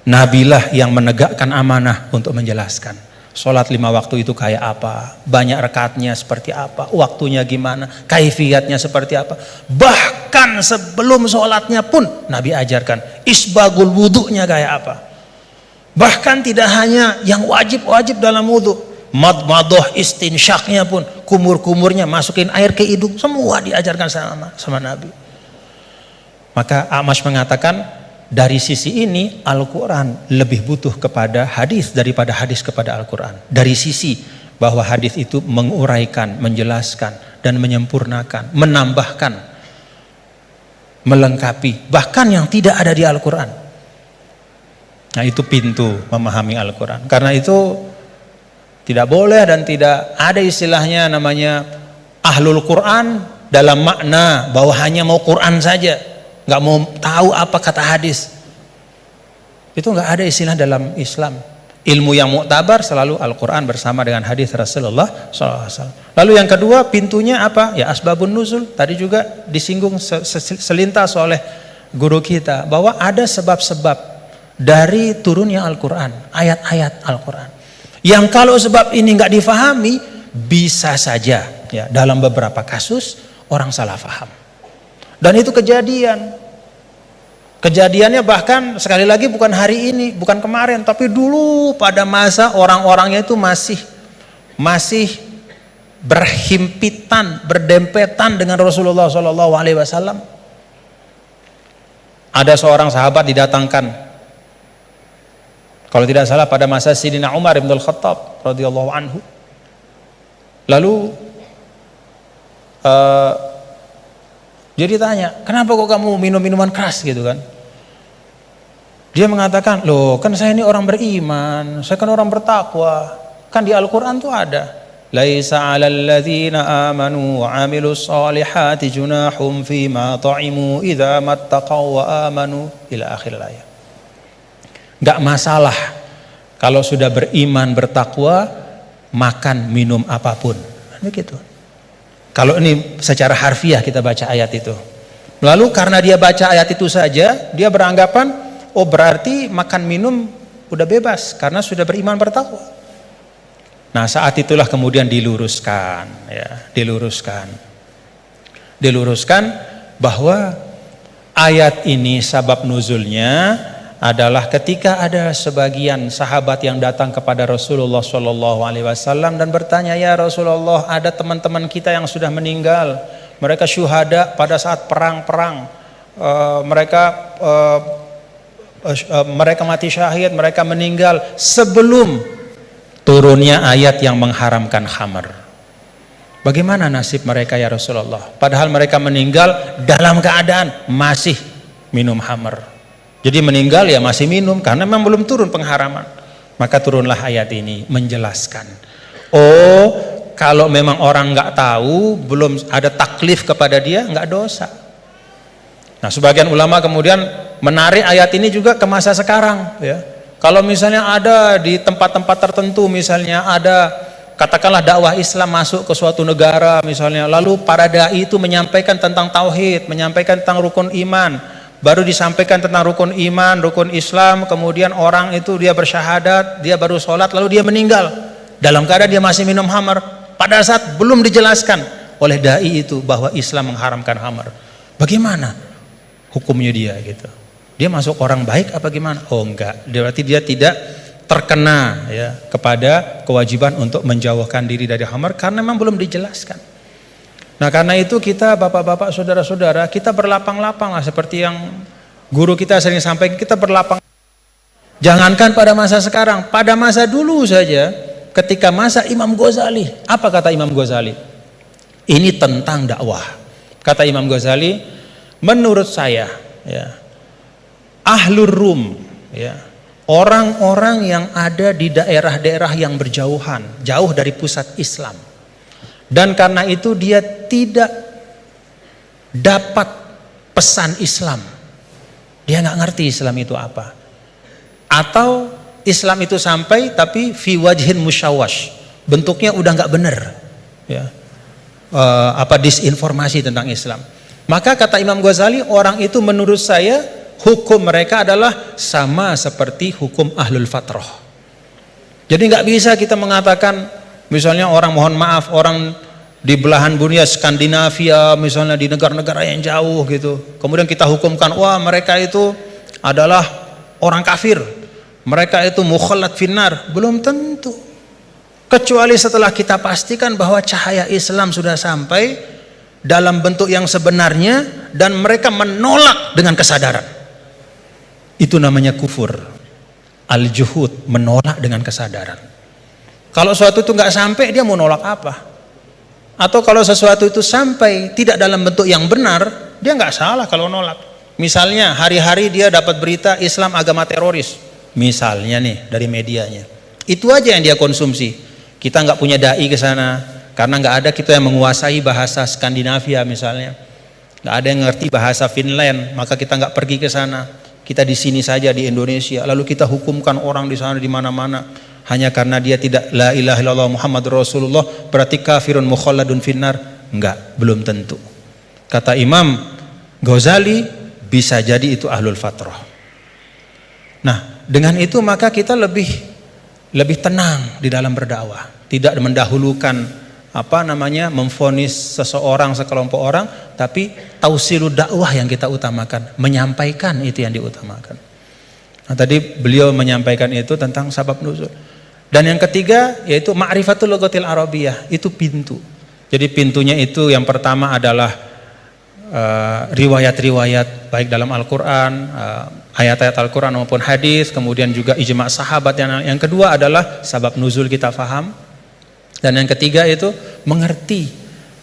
Nabilah yang menegakkan amanah untuk menjelaskan sholat 5 waktu itu kayak apa, banyak rakaatnya seperti apa, waktunya gimana, kaifiyatnya seperti apa. Bahkan sebelum sholatnya pun Nabi ajarkan isbagul wudunya kayak apa. Bahkan tidak hanya yang wajib-wajib dalam wudu, madmadoh istinsyaknya pun, kumur-kumurnya masukin air ke hidung, semua diajarkan sama Nabi. Maka Amash mengatakan dari sisi ini Al-Quran lebih butuh kepada hadis daripada hadis kepada Al-Quran. Dari sisi bahwa hadis itu menguraikan, menjelaskan dan menyempurnakan, menambahkan, melengkapi bahkan yang tidak ada di Al-Quran. Nah itu pintu memahami Al-Quran. Karena itu tidak boleh dan tidak ada istilahnya namanya ahlul Quran dalam makna bahwa hanya mau Quran saja, nggak mau tahu apa kata hadis. Itu nggak ada istilah dalam Islam. Ilmu yang muktabar selalu Al-Quran bersama dengan hadis Rasulullah SAW. Lalu yang kedua pintunya apa? Ya asbabun nuzul. Tadi juga disinggung selintas oleh guru kita bahwa ada sebab-sebab dari turunnya Al-Quran, ayat-ayat Al-Quran. Yang kalau sebab ini nggak difahami, bisa saja ya dalam beberapa kasus orang salah faham. Dan itu kejadiannya bahkan sekali lagi bukan hari ini, bukan kemarin, tapi dulu pada masa orang-orangnya itu masih berhimpitan, berdempetan dengan Rasulullah SAW. Ada seorang sahabat didatangkan, kalau tidak salah pada masa Sayyidina Umar bin Al-Khattab radhiyallahu anhu. Lalu dia ditanya, kenapa kok kamu minum minuman keras gitu kan? Dia mengatakan, loh kan saya ini orang beriman, saya kan orang bertakwa. Kan di Al-Quran tuh ada, laisa 'alal ladzina amanu wa 'amilus solihati junahum fima ta'imu idza mattaqaw wa amanu ila akhir ayat. Gak masalah kalau sudah beriman bertakwa makan minum apapun, begitu. Kalau ini secara harfiah kita baca ayat itu, lalu karena dia baca ayat itu saja dia beranggapan oh berarti makan minum udah bebas karena sudah beriman bertakwa. Nah saat itulah kemudian diluruskan bahwa ayat ini sabab nuzulnya adalah ketika ada sebagian sahabat yang datang kepada Rasulullah SAW dan bertanya, ya Rasulullah, ada teman-teman kita yang sudah meninggal, mereka syuhada pada saat perang-perang, mereka mati syahid, mereka meninggal sebelum turunnya ayat yang mengharamkan khamr. Bagaimana nasib mereka ya Rasulullah? Padahal mereka meninggal dalam keadaan masih minum khamr. Jadi meninggal ya masih minum karena memang belum turun pengharaman. Maka turunlah ayat ini menjelaskan. Oh, kalau memang orang nggak tahu, belum ada taklif kepada dia, nggak dosa. Nah, sebagian ulama kemudian menarik ayat ini juga ke masa sekarang. Ya, kalau misalnya ada di tempat-tempat tertentu, misalnya ada katakanlah dakwah Islam masuk ke suatu negara, misalnya, lalu para dai itu menyampaikan tentang tauhid, menyampaikan tentang rukun iman. Baru disampaikan tentang rukun iman, rukun Islam, kemudian orang itu dia bersyahadat, dia baru sholat, lalu dia meninggal dalam keadaan dia masih minum khamr pada saat belum dijelaskan oleh dai itu bahwa Islam mengharamkan khamr. Bagaimana hukumnya dia gitu? Dia masuk orang baik apa gimana? Oh enggak, berarti dia tidak terkena ya kepada kewajiban untuk menjauhkan diri dari khamr karena memang belum dijelaskan. Nah karena itu kita bapak-bapak saudara-saudara kita berlapang-lapang lah seperti yang guru kita sering sampaikan, kita berlapang. Jangankan pada masa sekarang, pada masa dulu saja ketika masa Imam Ghazali, apa kata Imam Ghazali? Ini tentang dakwah. Kata Imam Ghazali, menurut saya ya, ahlur rum ya, orang-orang yang ada di daerah-daerah yang berjauhan, jauh dari pusat Islam, Dan karena itu dia tidak dapat pesan Islam. Dia nggak ngerti Islam itu apa. Atau Islam itu sampai tapi fi wajhin musyawash, bentuknya udah nggak benar, ya. Disinformasi tentang Islam. Maka kata Imam Ghazali, orang itu menurut saya hukum mereka adalah sama seperti hukum ahlul fatrah. Jadi nggak bisa kita mengatakan misalnya orang, mohon maaf, orang di belahan dunia Skandinavia misalnya, di negara-negara yang jauh gitu, kemudian kita hukumkan wah mereka itu adalah orang kafir, mereka itu mukhallat finnar. Belum tentu, kecuali setelah kita pastikan bahwa cahaya Islam sudah sampai dalam bentuk yang sebenarnya dan mereka menolak dengan kesadaran. Itu namanya kufur. Al-juhud, menolak dengan kesadaran. Kalau sesuatu itu nggak sampai, dia mau nolak apa? Atau kalau sesuatu itu sampai tidak dalam bentuk yang benar, dia nggak salah kalau nolak. Misalnya hari-hari dia dapat berita Islam agama teroris, misalnya nih dari medianya, itu aja yang dia konsumsi. Kita nggak punya dai ke sana karena nggak ada kita yang menguasai bahasa Skandinavia misalnya, nggak ada yang ngerti bahasa Finland, maka kita nggak pergi ke sana. Kita di sini saja di Indonesia, lalu kita hukumkan orang di sana di mana-mana. Hanya karena dia tidak la ilaha illallah Muhammadur Rasulullah berarti kafirun mukhalladun finnar? Enggak, belum tentu. Kata Imam Ghazali, bisa jadi itu ahlul fatrah. Nah, dengan itu maka kita lebih tenang di dalam berdakwah, tidak mendahulukan memvonis seseorang, sekelompok orang, tapi tausilud dakwah yang kita utamakan, menyampaikan itu yang diutamakan. Nah, tadi beliau menyampaikan itu tentang sabab nuzul. Dan yang ketiga yaitu ma'rifatul lughatil arabiyyah, itu pintu. Jadi pintunya itu yang pertama adalah riwayat-riwayat baik dalam Al-Qur'an, ayat-ayat Al-Qur'an maupun hadis, kemudian juga ijma' sahabat. Yang kedua adalah sabab nuzul kita faham. Dan yang ketiga itu mengerti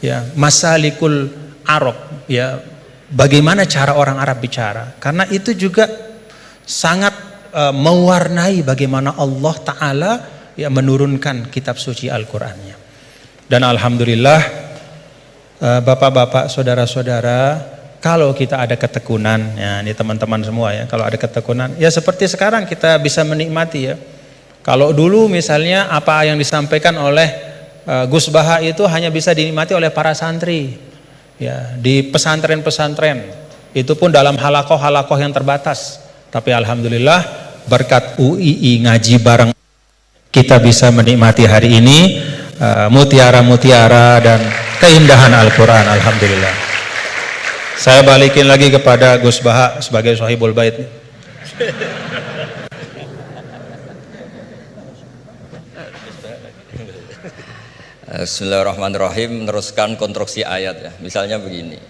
ya masalikul Arab, ya bagaimana cara orang Arab bicara. Karena itu juga sangat mewarnai bagaimana Allah Ta'ala ya menurunkan kitab suci Al-Qur'annya. Dan alhamdulillah bapak-bapak, saudara-saudara, kalau kita ada ketekunan, ya ini teman-teman semua ya, kalau ada ketekunan, ya seperti sekarang kita bisa menikmati ya. Kalau dulu misalnya apa yang disampaikan oleh Gus Baha itu hanya bisa dinikmati oleh para santri ya, di pesantren-pesantren, itu pun dalam halakoh-halakoh yang terbatas. Tapi alhamdulillah berkat UII ngaji bareng kita bisa menikmati hari ini mutiara-mutiara dan keindahan Al-Quran. Alhamdulillah. Saya balikin lagi kepada Gus Baha sebagai Sohibul Bait. Bismillahirrahmanirrahim. Meneruskan konstruksi ayat ya. Misalnya begini,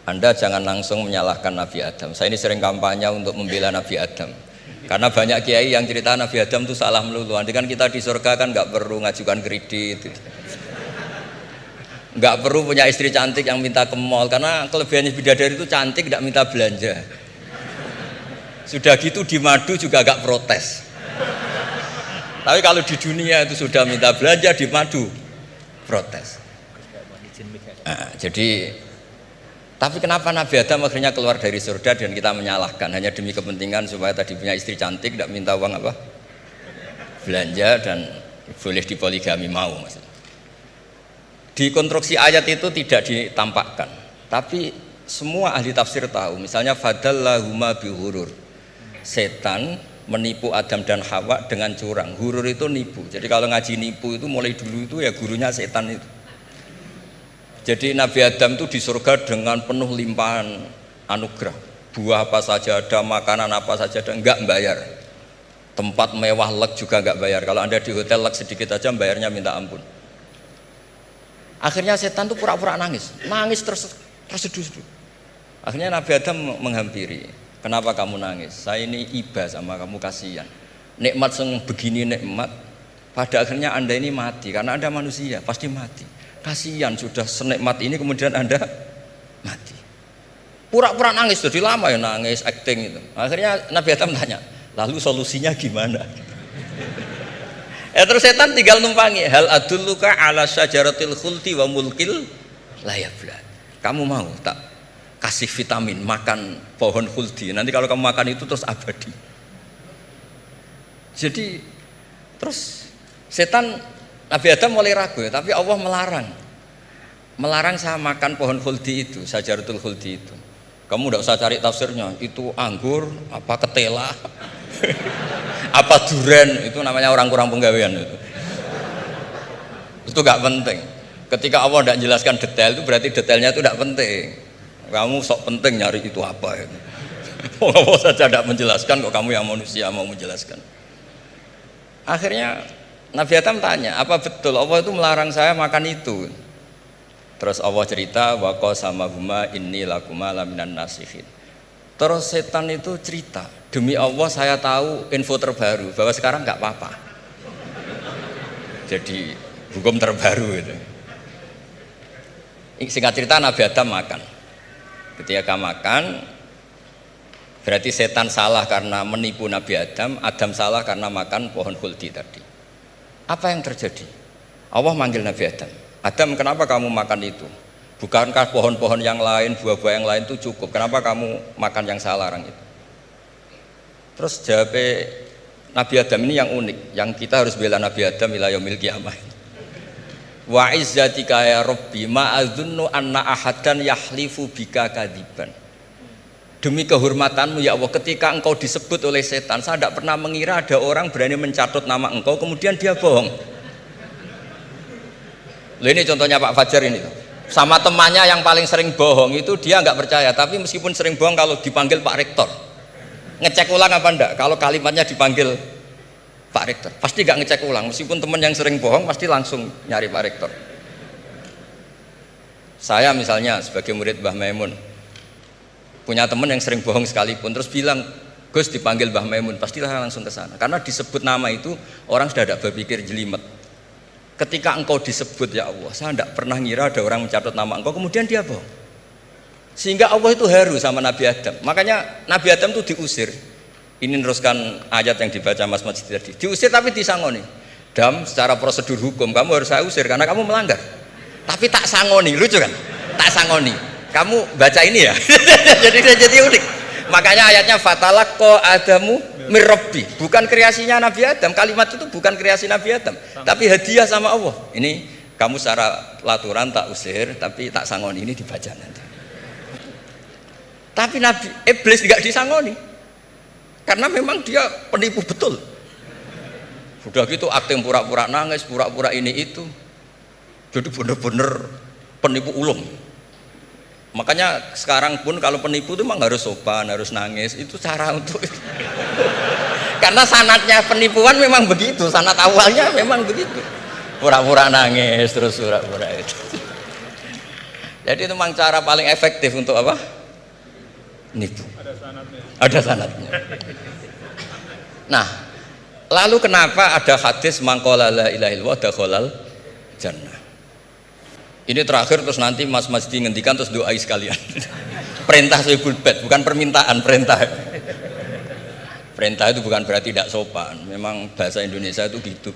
Anda jangan langsung menyalahkan Nabi Adam. Saya ini sering kampanye untuk membela Nabi Adam. Karena banyak kiai yang cerita Nabi Adam itu salah melulu. Nanti kan kita di surga kan nggak perlu ngajukan kredit, nggak perlu punya istri cantik yang minta ke mall. Karena kelebihannya bidadari itu cantik, tidak minta belanja. Sudah gitu di madu juga nggak protes. Tapi kalau di dunia itu sudah minta belanja, di madu protes. Nah, jadi tapi kenapa Nabi Adam akhirnya keluar dari surga dan kita menyalahkan hanya demi kepentingan supaya tadi punya istri cantik, tidak minta uang apa belanja dan boleh dipoligami mau maksudnya. Di konstruksi ayat itu tidak ditampakkan, tapi semua ahli tafsir tahu. Misalnya fadallahuma bihurur, setan menipu Adam dan Hawa dengan curang. Hurur itu nipu. Jadi kalau ngaji nipu itu mulai dulu itu ya gurunya setan itu. Jadi Nabi Adam itu di surga dengan penuh limpahan anugerah. Buah apa saja ada, makanan apa saja ada, enggak bayar. Tempat mewah leg juga enggak bayar. Kalau Anda di hotel leg sedikit aja bayarnya minta ampun. Akhirnya setan itu pura-pura nangis terseduh-seduh. Akhirnya Nabi Adam menghampiri. Kenapa kamu nangis? Saya ini iba sama kamu, kasihan. Nikmat yang begini nikmat, pada akhirnya Anda ini mati. Karena Anda manusia, pasti mati. Kasihan sudah senikmat ini kemudian Anda mati. Pura-pura nangis, jadi lama ya nangis, acting itu. Akhirnya Nabi Adam tanya, lalu solusinya gimana? Terus setan tinggal numpangi. Hal adulluka ala syajaratil khuldi wa mulkil la yabla. Kamu mau tak kasih vitamin makan pohon khuldi. Nanti kalau kamu makan itu terus abadi. Jadi terus setan Nabi Adam mulai ragu, tapi Allah melarang saya makan pohon khuldi itu, syajaratul khuldi itu. Kamu tidak usah cari tafsirnya, itu anggur, apa ketela, apa duren, itu namanya orang kurang penggawean itu. Itu gak penting. Ketika Allah tidak jelaskan detail itu berarti detailnya itu tidak penting. Kamu sok penting nyari itu apa itu. Allah saja tidak menjelaskan, kok kamu yang manusia mau menjelaskan. Akhirnya Nabi Adam tanya, apa betul Allah itu melarang saya makan itu? Terus Allah cerita, wa qasamahuma inni lakuma laminan nasihin. Terus setan itu cerita, demi Allah saya tahu info terbaru bahwa sekarang nggak apa-apa. Jadi hukum terbaru itu. Singkat cerita Nabi Adam makan. Ketika makan, berarti setan salah karena menipu Nabi Adam, Adam salah karena makan pohon khuldi tadi. Apa yang terjadi? Allah manggil Nabi Adam. Adam, kenapa kamu makan itu? Bukankah pohon-pohon yang lain, buah-buah yang lain itu cukup? Kenapa kamu makan yang saya larang itu? Terus jawab Nabi Adam ini yang unik, yang kita harus bela Nabi Adam ila yaumil qiyamah. Wa izzatika ya Rabbi ma adzunnu anna ahadan yahlifu bika kadziban. Demi kehormatanmu ya Allah, ketika engkau disebut oleh setan, saya tidak pernah mengira ada orang berani mencatut nama engkau kemudian dia bohong. Loh, ini contohnya Pak Fajar ini sama temannya yang paling sering bohong itu dia nggak percaya, tapi meskipun sering bohong kalau dipanggil Pak Rektor ngecek ulang apa enggak, kalau kalimatnya dipanggil Pak Rektor pasti nggak ngecek ulang, meskipun teman yang sering bohong pasti langsung nyari Pak Rektor. Saya misalnya sebagai murid Mbah Maimun punya teman yang sering bohong sekalipun terus bilang Gus dipanggil Mbah Maimun, pastilah langsung ke sana karena disebut nama itu orang sudah tidak berpikir jelimet. Ketika engkau disebut ya Allah, saya tidak pernah ngira ada orang mencatat nama engkau kemudian dia bohong. Sehingga Allah itu haru sama Nabi Adam. Makanya Nabi Adam itu diusir. Ini meneruskan ayat yang dibaca Mas Majid tadi. Diusir tapi disangoni. Dam, secara prosedur hukum kamu harus saya usir karena kamu melanggar. Tapi tak sangoni, lucu kan? Tak sangoni. Kamu baca ini ya. jadi unik. Makanya ayatnya fatalaqqa Adamu mir Rabbi, bukan kreasinya Nabi Adam. Kalimat itu bukan kreasi Nabi Adam, tapi hadiah sama Allah. Ini kamu secara laturan tak usir, tapi tak sangoni, ini dibaca nanti. Tapi Nabi Iblis tidak disangoni, karena memang dia penipu betul. Sudah gitu akting pura-pura nangis, pura-pura ini itu, jadi benar-benar penipu ulung. Makanya sekarang pun kalau penipu itu memang harus sopan, harus nangis, itu cara untuk karena sanatnya penipuan memang begitu, sanat awalnya memang begitu, pura-pura nangis terus pura-pura itu. Jadi itu memang cara paling efektif untuk apa? Nipu. Ada sanatnya. Nah, lalu kenapa ada hadis mangqala la ilaha illallah dakhalal jannah? Ini terakhir terus nanti Mas Masdi ngendikan terus doai sekalian. Perintah sohibul bait, bukan permintaan, perintah. Perintah itu bukan berarti tidak sopan. Memang bahasa Indonesia itu gitu.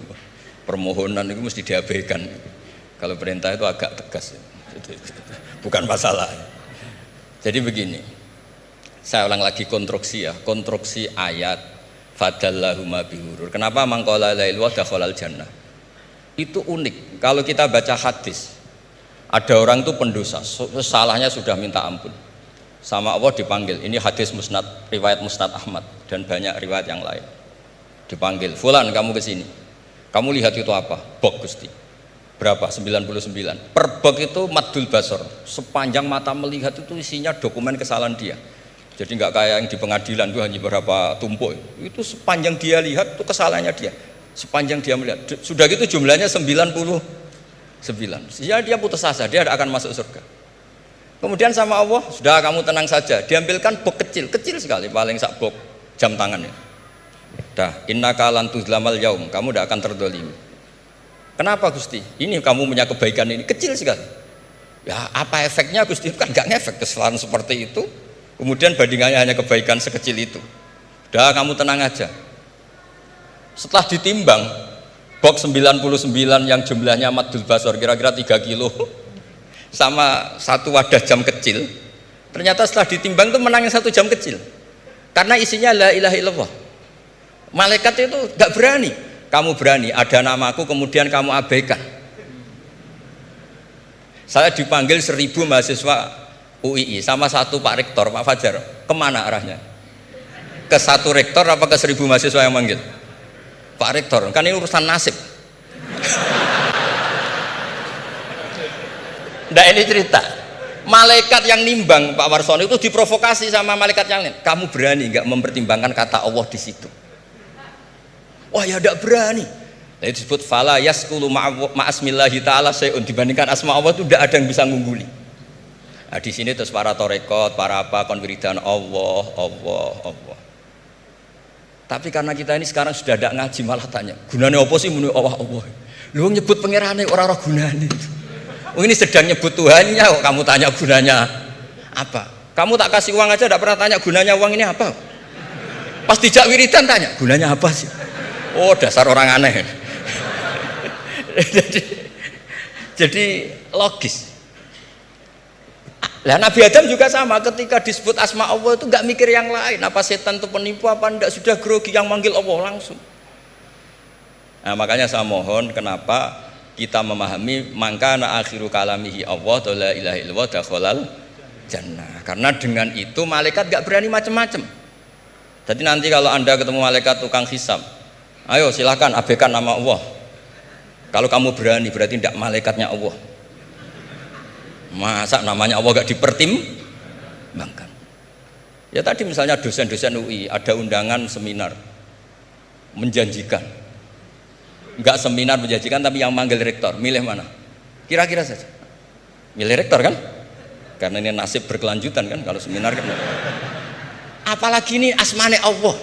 Permohonan itu mesti diabaikan. Kalau perintah itu agak tegas. Bukan masalah. Jadi begini. Saya ulang lagi konstruksi ya, konstruksi ayat fadallahuma bihurur. Kenapa mangqala la ilaha illallah dakhalal jannah? Itu unik. Kalau kita baca hadis, ada orang itu pendosa, salahnya sudah minta ampun, sama Allah dipanggil. Ini hadis musnad, riwayat musnad Ahmad dan banyak riwayat yang lain. Dipanggil, fulan kamu ke sini. Kamu lihat itu apa? Bok Gusti. Berapa? 99. Per bok itu maddul basor. Sepanjang mata melihat itu isinya dokumen kesalahan dia. Jadi nggak kayak yang di pengadilan itu hanya beberapa tumpuk. Itu sepanjang dia lihat itu kesalahannya dia. Sepanjang dia melihat. Sudah gitu jumlahnya 99. Ya dia putus asa, dia tidak akan masuk surga. Kemudian sama Allah, sudah kamu tenang saja. Diambilkan bok kecil, kecil sekali, paling sak bok jam tangannya. Dah, innaka lan tuzlamal yaum, kamu tidak akan terdolimi. Kenapa Gusti? Ini kamu punya kebaikan ini kecil sekali. Ya apa efeknya Gusti? Kan nggak ngefek kesalahan seperti itu. Kemudian bandingannya hanya kebaikan sekecil itu. Udah kamu tenang aja. Setelah ditimbang, box 99 yang jumlahnya Maddul Basor kira-kira 3 kilo sama satu wadah jam kecil, ternyata setelah ditimbang itu menang yang 1 jam kecil karena isinya la ilaha illallah. Malaikat itu gak berani. Kamu berani, ada namaku kemudian kamu abaikan. Saya dipanggil 1000 mahasiswa UII sama satu Pak Rektor, Pak Fajar. Kemana arahnya? Ke satu rektor apa ke 1000 mahasiswa yang manggil? Pak Rektor, kan ini urusan nasib. Nah ini cerita. Malaikat yang nimbang Pak Warsono itu diprovokasi sama malaikat yang lain. Kamu berani nggak mempertimbangkan kata Allah di situ? Wah ya tidak berani. Nah, itu disebut fala yaskulu ma'asmillahi ta'ala sayun, dibandingkan asma Allah itu tidak ada yang bisa ngungguli. Nah, di sini terus para torekot, para apa konwiridan Allah, Allah, Allah. Tapi karena kita ini sekarang sudah tidak ngaji malah tanya, gunanya apa sih muni Allah Allah? Lu nyebut pangerane orang-orang gunanya. Oh ini sedang nyebut Tuhannya kok kamu tanya gunanya apa? Kamu tak kasih uang aja tidak pernah tanya gunanya uang ini apa? Pas dijak wiridan tanya gunanya apa sih? Oh dasar orang aneh. jadi logis. Lah Nabi Adam juga sama, ketika disebut asma Allah itu nggak mikir yang lain, apa setan itu penipu apa enggak, sudah grogi yang manggil Allah langsung. Nah makanya saya mohon, kenapa kita memahami mangkana akhiru kalamihi Allah la ilaha illallah dakhalal jannah, karena dengan itu malaikat nggak berani macam-macam. Jadi nanti kalau Anda ketemu malaikat tukang hisab, ayo silahkan abaikan nama Allah. Kalau kamu berani berarti tidak malaikatnya Allah. Masa namanya Allah gak dipertimbangkan? Ya tadi misalnya dosen-dosen UI ada undangan seminar menjanjikan, enggak seminar menjanjikan tapi yang manggil rektor, milih mana? Kira-kira saja milih rektor kan? Karena ini nasib berkelanjutan kan kalau seminar kan. Apalagi ini asmane Allah.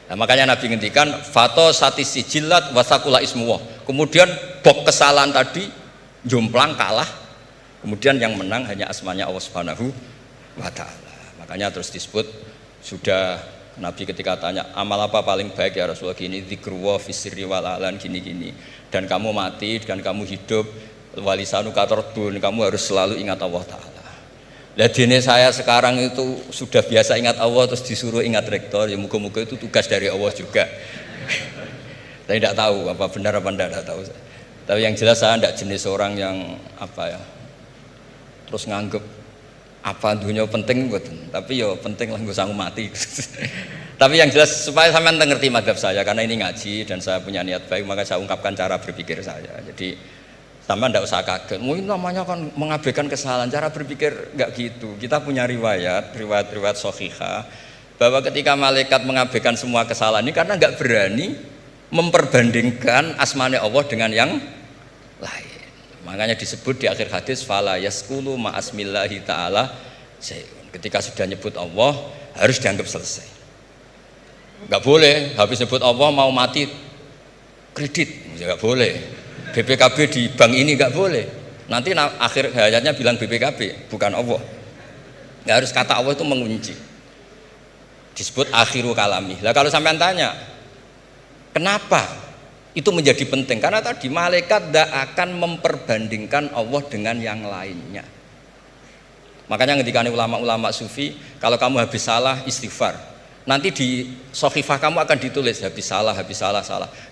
Nah, makanya Nabi ngendikan fato satisi jilat wasakula ismuwah. Kemudian bok kesalahan tadi jomplang kalah. Kemudian yang menang hanya asmanya Allah Subhanahu wa taala. Makanya terus disebut, sudah Nabi ketika tanya amal apa paling baik ya Rasulullah, gini dzikrullah fisirri wal alan gini-gini. Dan kamu mati dan kamu hidup walisanu katordun, kamu harus selalu ingat Allah taala. Lah dene saya sekarang itu sudah biasa ingat Allah terus disuruh ingat rektor, ya muga-muga itu tugas dari Allah juga. Saya tidak tahu apa benar apa tidak tahu. Tapi yang jelas saya tidak jenis orang yang apa ya, terus nganggep apa dunia penting betul. Tapi ya penting lah gue sanggup mati. Tapi yang jelas supaya sampean ngerti madhab saya, karena ini ngaji dan saya punya niat baik, maka saya ungkapkan cara berpikir saya. Jadi sampean tidak usah kaget, mungkin namanya kan mengabaikan kesalahan, cara berpikir nggak gitu. Kita punya riwayat sahihah bahwa ketika malaikat mengabaikan semua kesalahan ini karena nggak berani memperbandingkan asmane Allah dengan yang lain. Makanya disebut di akhir hadis fala yaskulu ma'asmillahi ta'ala sayun. Ketika sudah nyebut Allah harus dianggap selesai. Nggak boleh habis nyebut Allah mau mati kredit, nggak boleh. BPKB di bank ini nggak boleh. Nanti akhir hayatnya bilang BPKB, bukan Allah. Nggak harus kata Allah itu mengunci. Disebut akhiru kalami. Lah kalau sampean tanya, kenapa itu menjadi penting? Karena tadi malaikat tidak akan memperbandingkan Allah dengan yang lainnya. Makanya ketika ulama-ulama sufi, kalau kamu habis salah istighfar, nanti di sohifah kamu akan ditulis habis salah.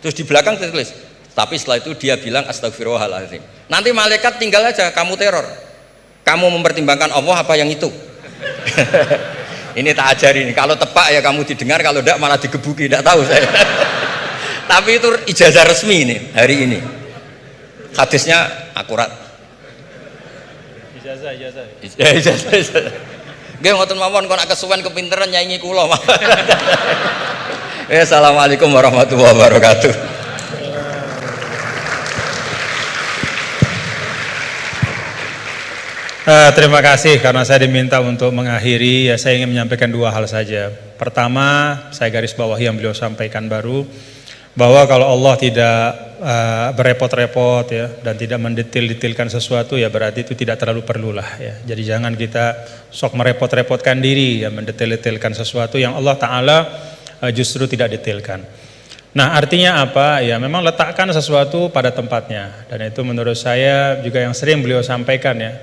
Terus di belakang ditulis, tapi setelah itu dia bilang astagfirullahaladzim. Nanti malaikat tinggal aja kamu teror. Kamu mempertimbangkan Allah apa yang itu? Ini tak ajarin. Kalau tepak ya kamu didengar, kalau tidak malah digebuki. Tidak tahu saya. Tapi itu ijazah resmi ini hari ini. Hadisnya akurat. Ijazah. Nggih ngoten mawon kok nek kesuwen kepinteran nyaingi kula. Assalamualaikum warahmatullahi wabarakatuh. Terima kasih, karena saya diminta untuk mengakhiri, ya saya ingin menyampaikan dua hal saja. Pertama, saya garis bawahi yang beliau sampaikan baru, bahwa kalau Allah tidak berepot-repot ya dan tidak mendetil-detilkan sesuatu, ya berarti itu tidak terlalu perlulah ya. Jadi jangan kita sok merepot-repotkan diri ya mendetil-detilkan sesuatu yang Allah Ta'ala justru tidak detilkan. Nah, artinya apa? Ya memang letakkan sesuatu pada tempatnya. Dan itu menurut saya juga yang sering beliau sampaikan ya,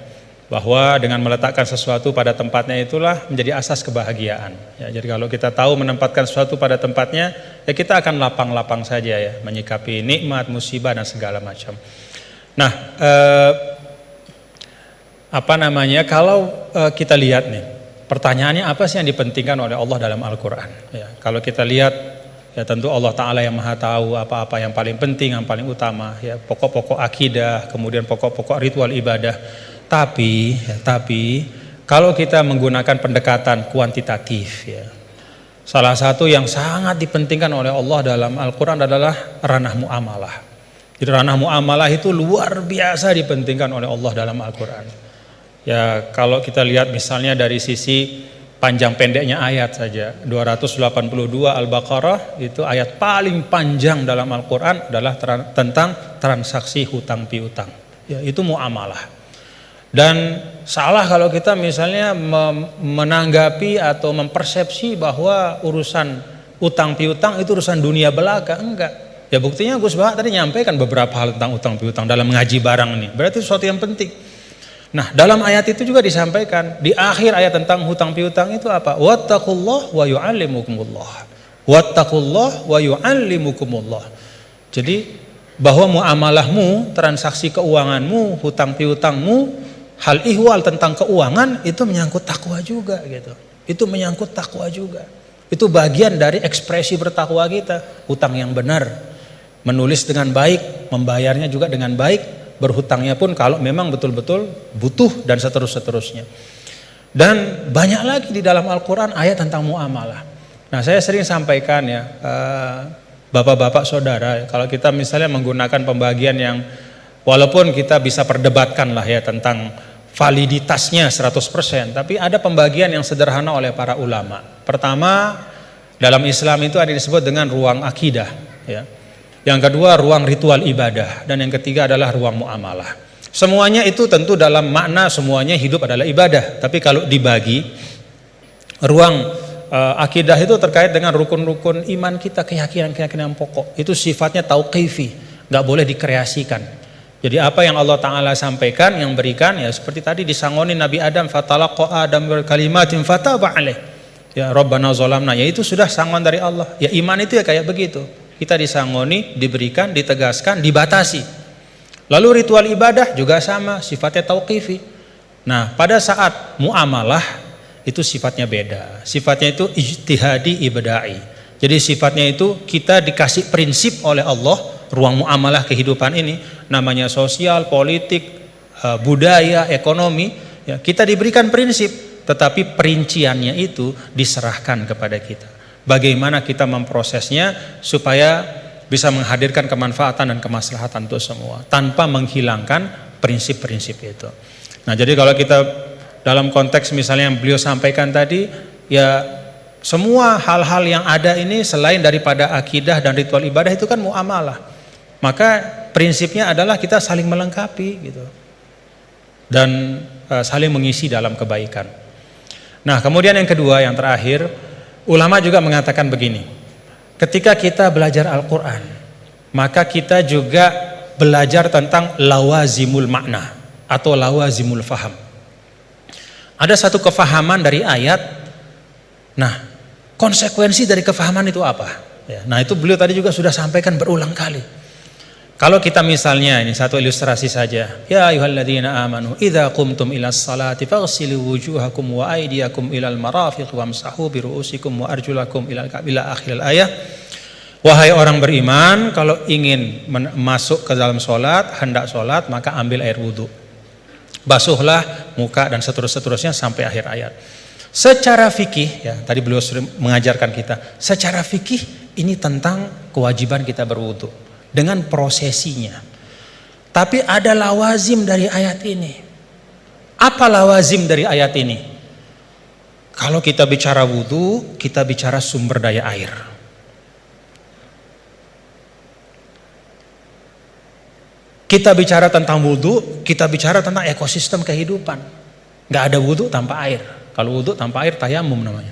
bahwa dengan meletakkan sesuatu pada tempatnya itulah menjadi asas kebahagiaan. Ya, jadi kalau kita tahu menempatkan sesuatu pada tempatnya, ya kita akan lapang-lapang saja ya, menyikapi nikmat, musibah dan segala macam. Nah, kalau kita lihat nih, pertanyaannya apa sih yang dipentingkan oleh Allah dalam Al-Quran? Ya, kalau kita lihat, ya tentu Allah Ta'ala yang maha tahu apa-apa yang paling penting, yang paling utama, ya pokok-pokok akidah, kemudian pokok-pokok ritual ibadah. Tapi kalau kita menggunakan pendekatan kuantitatif, ya, salah satu yang sangat dipentingkan oleh Allah dalam Al-Quran adalah ranah muamalah. Jadi ranah muamalah itu luar biasa dipentingkan oleh Allah dalam Al-Quran. Ya kalau kita lihat misalnya dari sisi panjang pendeknya ayat saja, 282 Al-Baqarah itu ayat paling panjang dalam Al-Quran adalah tentang transaksi hutang piutang. Ya, itu muamalah. Dan salah kalau kita misalnya menanggapi atau mempersepsi bahwa urusan utang piutang itu urusan dunia belaka. Enggak. Ya buktinya Gus Bahak tadi nyampaikan beberapa hal tentang utang piutang dalam mengaji barang ini. Berarti sesuatu yang penting. Nah, dalam ayat itu juga disampaikan di akhir ayat tentang hutang piutang itu apa? Wattaqullah wa yu'allimukumullah. Wattaqullah wa yu'allimukumullah. Jadi bahwa muamalahmu, transaksi keuanganmu, hutang piutangmu, hal ihwal tentang keuangan itu menyangkut takwa juga gitu. Itu menyangkut takwa juga. Itu bagian dari ekspresi bertakwa kita. Hutang yang benar, menulis dengan baik, membayarnya juga dengan baik, berhutangnya pun kalau memang betul-betul butuh dan seterusnya. Dan banyak lagi di dalam Al-Quran ayat tentang muamalah. Nah, saya sering sampaikan ya, bapak-bapak saudara, kalau kita misalnya menggunakan pembagian yang walaupun kita bisa perdebatkan lah ya tentang validitasnya 100%, tapi ada pembagian yang sederhana oleh para ulama. Pertama, dalam Islam itu ada disebut dengan ruang akidah ya. Yang kedua ruang ritual ibadah, dan yang ketiga adalah ruang muamalah. Semuanya itu tentu dalam makna semuanya hidup adalah ibadah, tapi kalau dibagi ruang akidah itu terkait dengan rukun-rukun iman kita, keyakinan-keyakinan pokok. Itu sifatnya tauqifi, nggak boleh dikreasikan. Jadi apa yang Allah Ta'ala sampaikan, yang berikan ya seperti tadi disangoni Nabi Adam, fatalaqa Adam bil kalimatin fataba alaih. Ya Rabbana zalamna, ya itu sudah sangon dari Allah. Ya iman itu ya kayak begitu. Kita disangoni, diberikan, ditegaskan, dibatasi. Lalu ritual ibadah juga sama, sifatnya tauqifi. Nah, pada saat muamalah itu sifatnya beda. Sifatnya itu ijtihadi ibada'i. Jadi sifatnya itu kita dikasih prinsip oleh Allah, ruang muamalah kehidupan ini, namanya sosial, politik, budaya, ekonomi, ya, kita diberikan prinsip, tetapi perinciannya itu diserahkan kepada kita. Bagaimana kita memprosesnya supaya bisa menghadirkan kemanfaatan dan kemaslahatan untuk semua, tanpa menghilangkan prinsip-prinsip itu. Nah, jadi kalau kita dalam konteks misalnya yang beliau sampaikan tadi, ya semua hal-hal yang ada ini selain daripada akidah dan ritual ibadah itu kan muamalah. Maka prinsipnya adalah kita saling melengkapi gitu. Dan saling mengisi dalam kebaikan. Nah, kemudian yang kedua, yang terakhir, ulama juga mengatakan begini. Ketika kita belajar Al-Qur'an, maka kita juga belajar tentang lawazimul makna atau lawazimul faham. Ada satu kefahaman dari ayat. Nah, konsekuensi dari kefahaman itu apa? Ya, nah itu beliau tadi juga sudah sampaikan berulang kali. Kalau kita misalnya, ini satu ilustrasi saja. Ya ayyuhalladzina amanu idza qumtum ilas salati faghsilu wujuhakum wa aydiyakum ilal marafiq wamsahu bi ru'usikum wa arjulakum ila akhir ayat. Wahai orang beriman, kalau ingin masuk ke dalam solat, hendak solat, maka ambil air wudu. Basuhlah muka dan seterusnya sampai akhir ayat. Secara fikih, ya tadi beliau sering mengajarkan kita, secara fikih ini tentang kewajiban kita berwudu dengan prosesinya. Tapi ada lawazim dari ayat ini. Apa lawazim dari ayat ini? Kalau kita bicara wudu, kita bicara sumber daya air. Kita bicara tentang wudu, kita bicara tentang ekosistem kehidupan. Gak ada wudu tanpa air. Kalau wudu tanpa air tayamum namanya.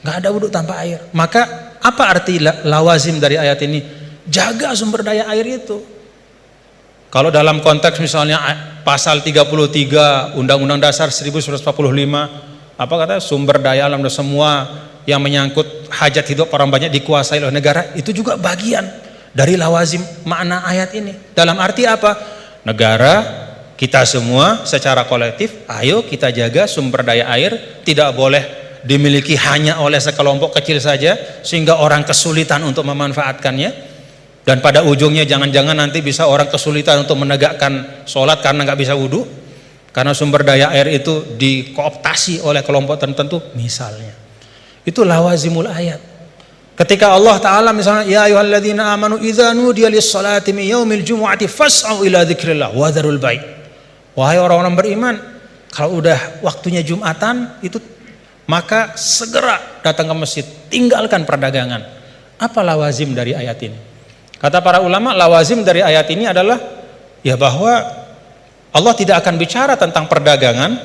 Gak ada wudu tanpa air. Maka Apa arti lawazim dari ayat ini? Jaga sumber daya air itu. Kalau dalam konteks misalnya pasal 33 Undang-Undang Dasar 1945, apa kata sumber daya alam dan semua yang menyangkut hajat hidup orang banyak dikuasai oleh negara, itu juga bagian dari lawazim makna ayat ini. Dalam arti apa? Negara, kita semua secara kolektif, ayo kita jaga sumber daya air, tidak boleh dimiliki hanya oleh sekelompok kecil saja sehingga orang kesulitan untuk memanfaatkannya. Dan pada ujungnya jangan-jangan nanti bisa orang kesulitan untuk menegakkan sholat karena nggak bisa wudhu, karena sumber daya air itu dikooptasi oleh kelompok tertentu misalnya. Itu lawazimul ayat. Ketika Allah Ta'ala misalnya, ya ayyuhalladzina amanu idza nudiya lis-salati min yaumil jumu'ati fas'au ila dzikrillah wa dzarul bai'. Wahai orang-orang beriman, kalau udah waktunya Jumatan itu maka segera datang ke masjid, tinggalkan perdagangan. Apa lawazim dari ayat ini? Kata para ulama, lawazim dari ayat ini adalah ya bahwa Allah tidak akan bicara tentang perdagangan,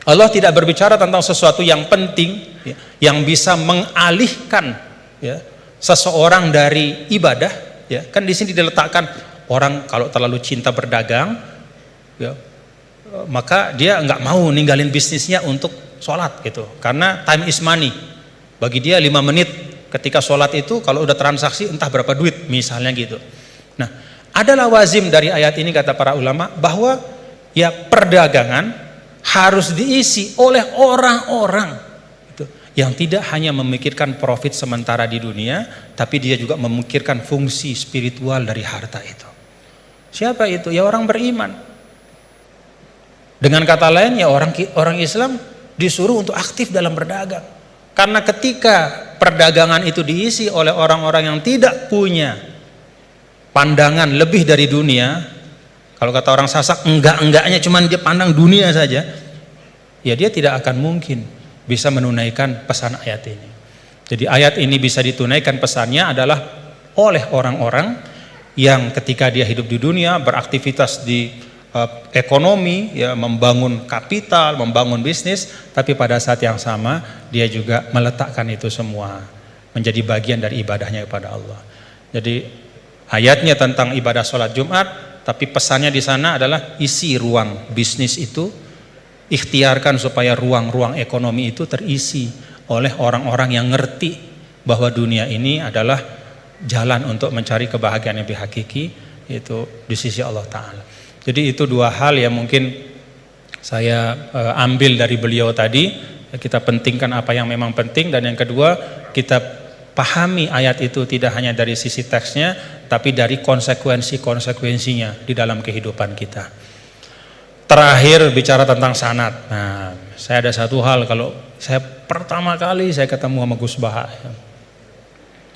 Allah tidak berbicara tentang sesuatu yang penting ya, yang bisa mengalihkan ya, seseorang dari ibadah ya. Kan di sini diletakkan orang kalau terlalu cinta berdagang ya, maka dia nggak mau ninggalin bisnisnya untuk sholat gitu, karena time is money. Bagi dia 5 menit ketika sholat itu kalau udah transaksi entah berapa duit misalnya gitu. Nah, ada lawazim dari ayat ini kata para ulama bahwa ya perdagangan harus diisi oleh orang-orang gitu, yang tidak hanya memikirkan profit sementara di dunia, tapi dia juga memikirkan fungsi spiritual dari harta itu. Siapa itu? Ya orang beriman. Dengan kata lain ya orang Islam disuruh untuk aktif dalam berdagang. Karena ketika perdagangan itu diisi oleh orang-orang yang tidak punya pandangan lebih dari dunia, kalau kata orang Sasak enggak-enggaknya cuman dia pandang dunia saja, ya dia tidak akan mungkin bisa menunaikan pesan ayat ini. Jadi ayat ini bisa ditunaikan pesannya adalah oleh orang-orang yang ketika dia hidup di dunia beraktivitas di ekonomi ya, membangun kapital, membangun bisnis, tapi pada saat yang sama dia juga meletakkan itu semua menjadi bagian dari ibadahnya kepada Allah. Jadi ayatnya tentang ibadah sholat Jumat, tapi pesannya di sana adalah isi ruang bisnis itu, ikhtiarkan supaya ruang-ruang ekonomi itu terisi oleh orang-orang yang ngerti bahwa dunia ini adalah jalan untuk mencari kebahagiaan yang lebih hakiki, yaitu di sisi Allah Ta'ala. Jadi itu dua hal yang mungkin saya ambil dari beliau tadi. Kita pentingkan apa yang memang penting, dan yang kedua kita pahami ayat itu tidak hanya dari sisi teksnya, tapi dari konsekuensi-konsekuensinya di dalam kehidupan kita. Terakhir bicara tentang sanad. Nah, saya ada satu hal, kalau saya pertama kali saya ketemu sama Gus Baha ya,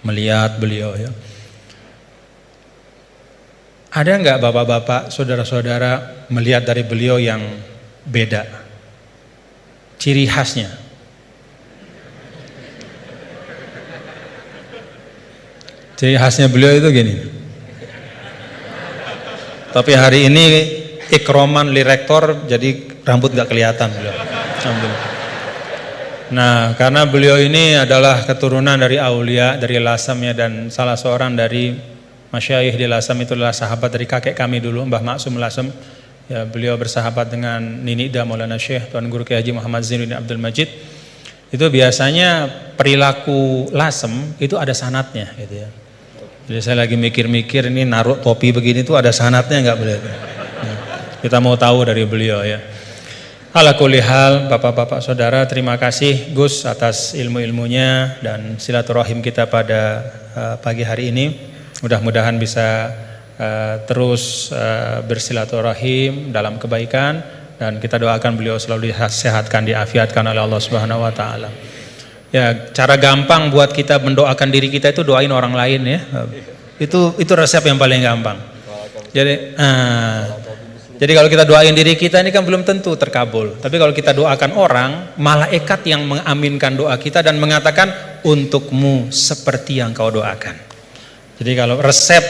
melihat beliau ya, ada nggak bapak-bapak, saudara-saudara melihat dari beliau yang beda? Ciri khasnya. Ciri khasnya beliau itu gini. Tapi hari ini ikroman li rektor, jadi rambut nggak kelihatan beliau. Nah, karena beliau ini adalah keturunan dari aulia, dari Lasem ya, dan salah seorang dari Masyayikh di Lasem itu adalah sahabat dari kakek kami dulu, Mbah Maksum Lasem. Ya, beliau bersahabat dengan Nini Ida Maulana Syekh Tuan Guru Kiai Haji Muhammad Zainuddin Abdul Majid. Itu biasanya perilaku Lasem itu ada sanatnya gitu ya. Jadi saya lagi mikir-mikir ini naruh topi begini tuh ada sanatnya nggak beliau? Nah, kita mau tahu dari beliau ya. Ala kulli hal, bapak-bapak saudara, terima kasih Gus atas ilmu-ilmunya dan silaturahim kita pada pagi hari ini. Mudah-mudahan bisa terus bersilaturahim dalam kebaikan, dan kita doakan beliau selalu disehatkan, diafiatkan oleh Allah Subhanahu wa taala. Ya, cara gampang buat kita mendoakan diri kita itu doain orang lain ya. Itu resep yang paling gampang. Jadi kalau kita doain diri kita ini kan belum tentu terkabul. Tapi kalau kita doakan orang, malaikat yang mengaminkan doa kita dan mengatakan untukmu seperti yang kau doakan. Jadi kalau resep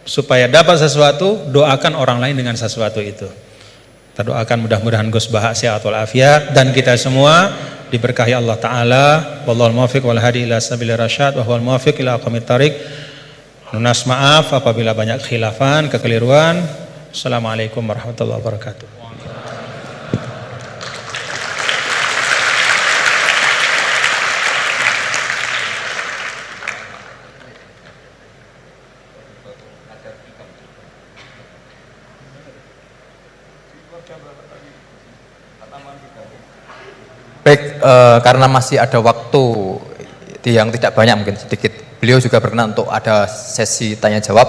supaya dapat sesuatu, doakan orang lain dengan sesuatu itu. Kita doakan mudah-mudahan Gus Baha sehat walafiat, dan kita semua diberkahi Allah Ta'ala. Wallahul muwaffiq wal hadi ila sabilir rasyad wa huwal muwaffiq ila aqwamit thariq. Lunas maaf apabila banyak khilafan, kekeliruan. Assalamualaikum warahmatullahi wabarakatuh. Baik, karena masih ada waktu yang tidak banyak, mungkin sedikit. Beliau juga berkenan untuk ada sesi tanya jawab.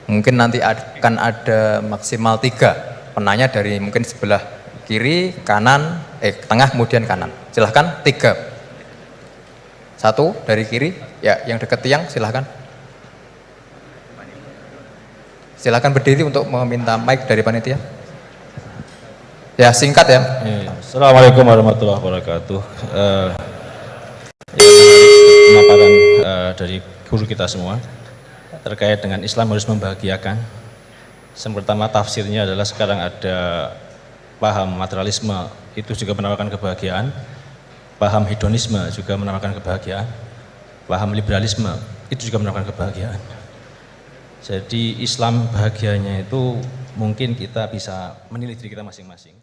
Mungkin nanti akan ada maksimal 3 penanya dari mungkin sebelah kiri, kanan, tengah, kemudian kanan. Silahkan 3. 1 dari kiri, ya yang dekat tiang silahkan. Silahkan berdiri untuk meminta mic dari panitia. Ya singkat ya. Assalamualaikum warahmatullahi wabarakatuh. Pemaparan dari guru kita semua terkait dengan Islam harus membahagiakan. Yang pertama tafsirnya adalah sekarang ada paham materialisme itu juga menawarkan kebahagiaan, paham hedonisme juga menawarkan kebahagiaan, paham liberalisme itu juga menawarkan kebahagiaan. Jadi Islam bahagianya itu mungkin kita bisa menilai diri kita masing-masing.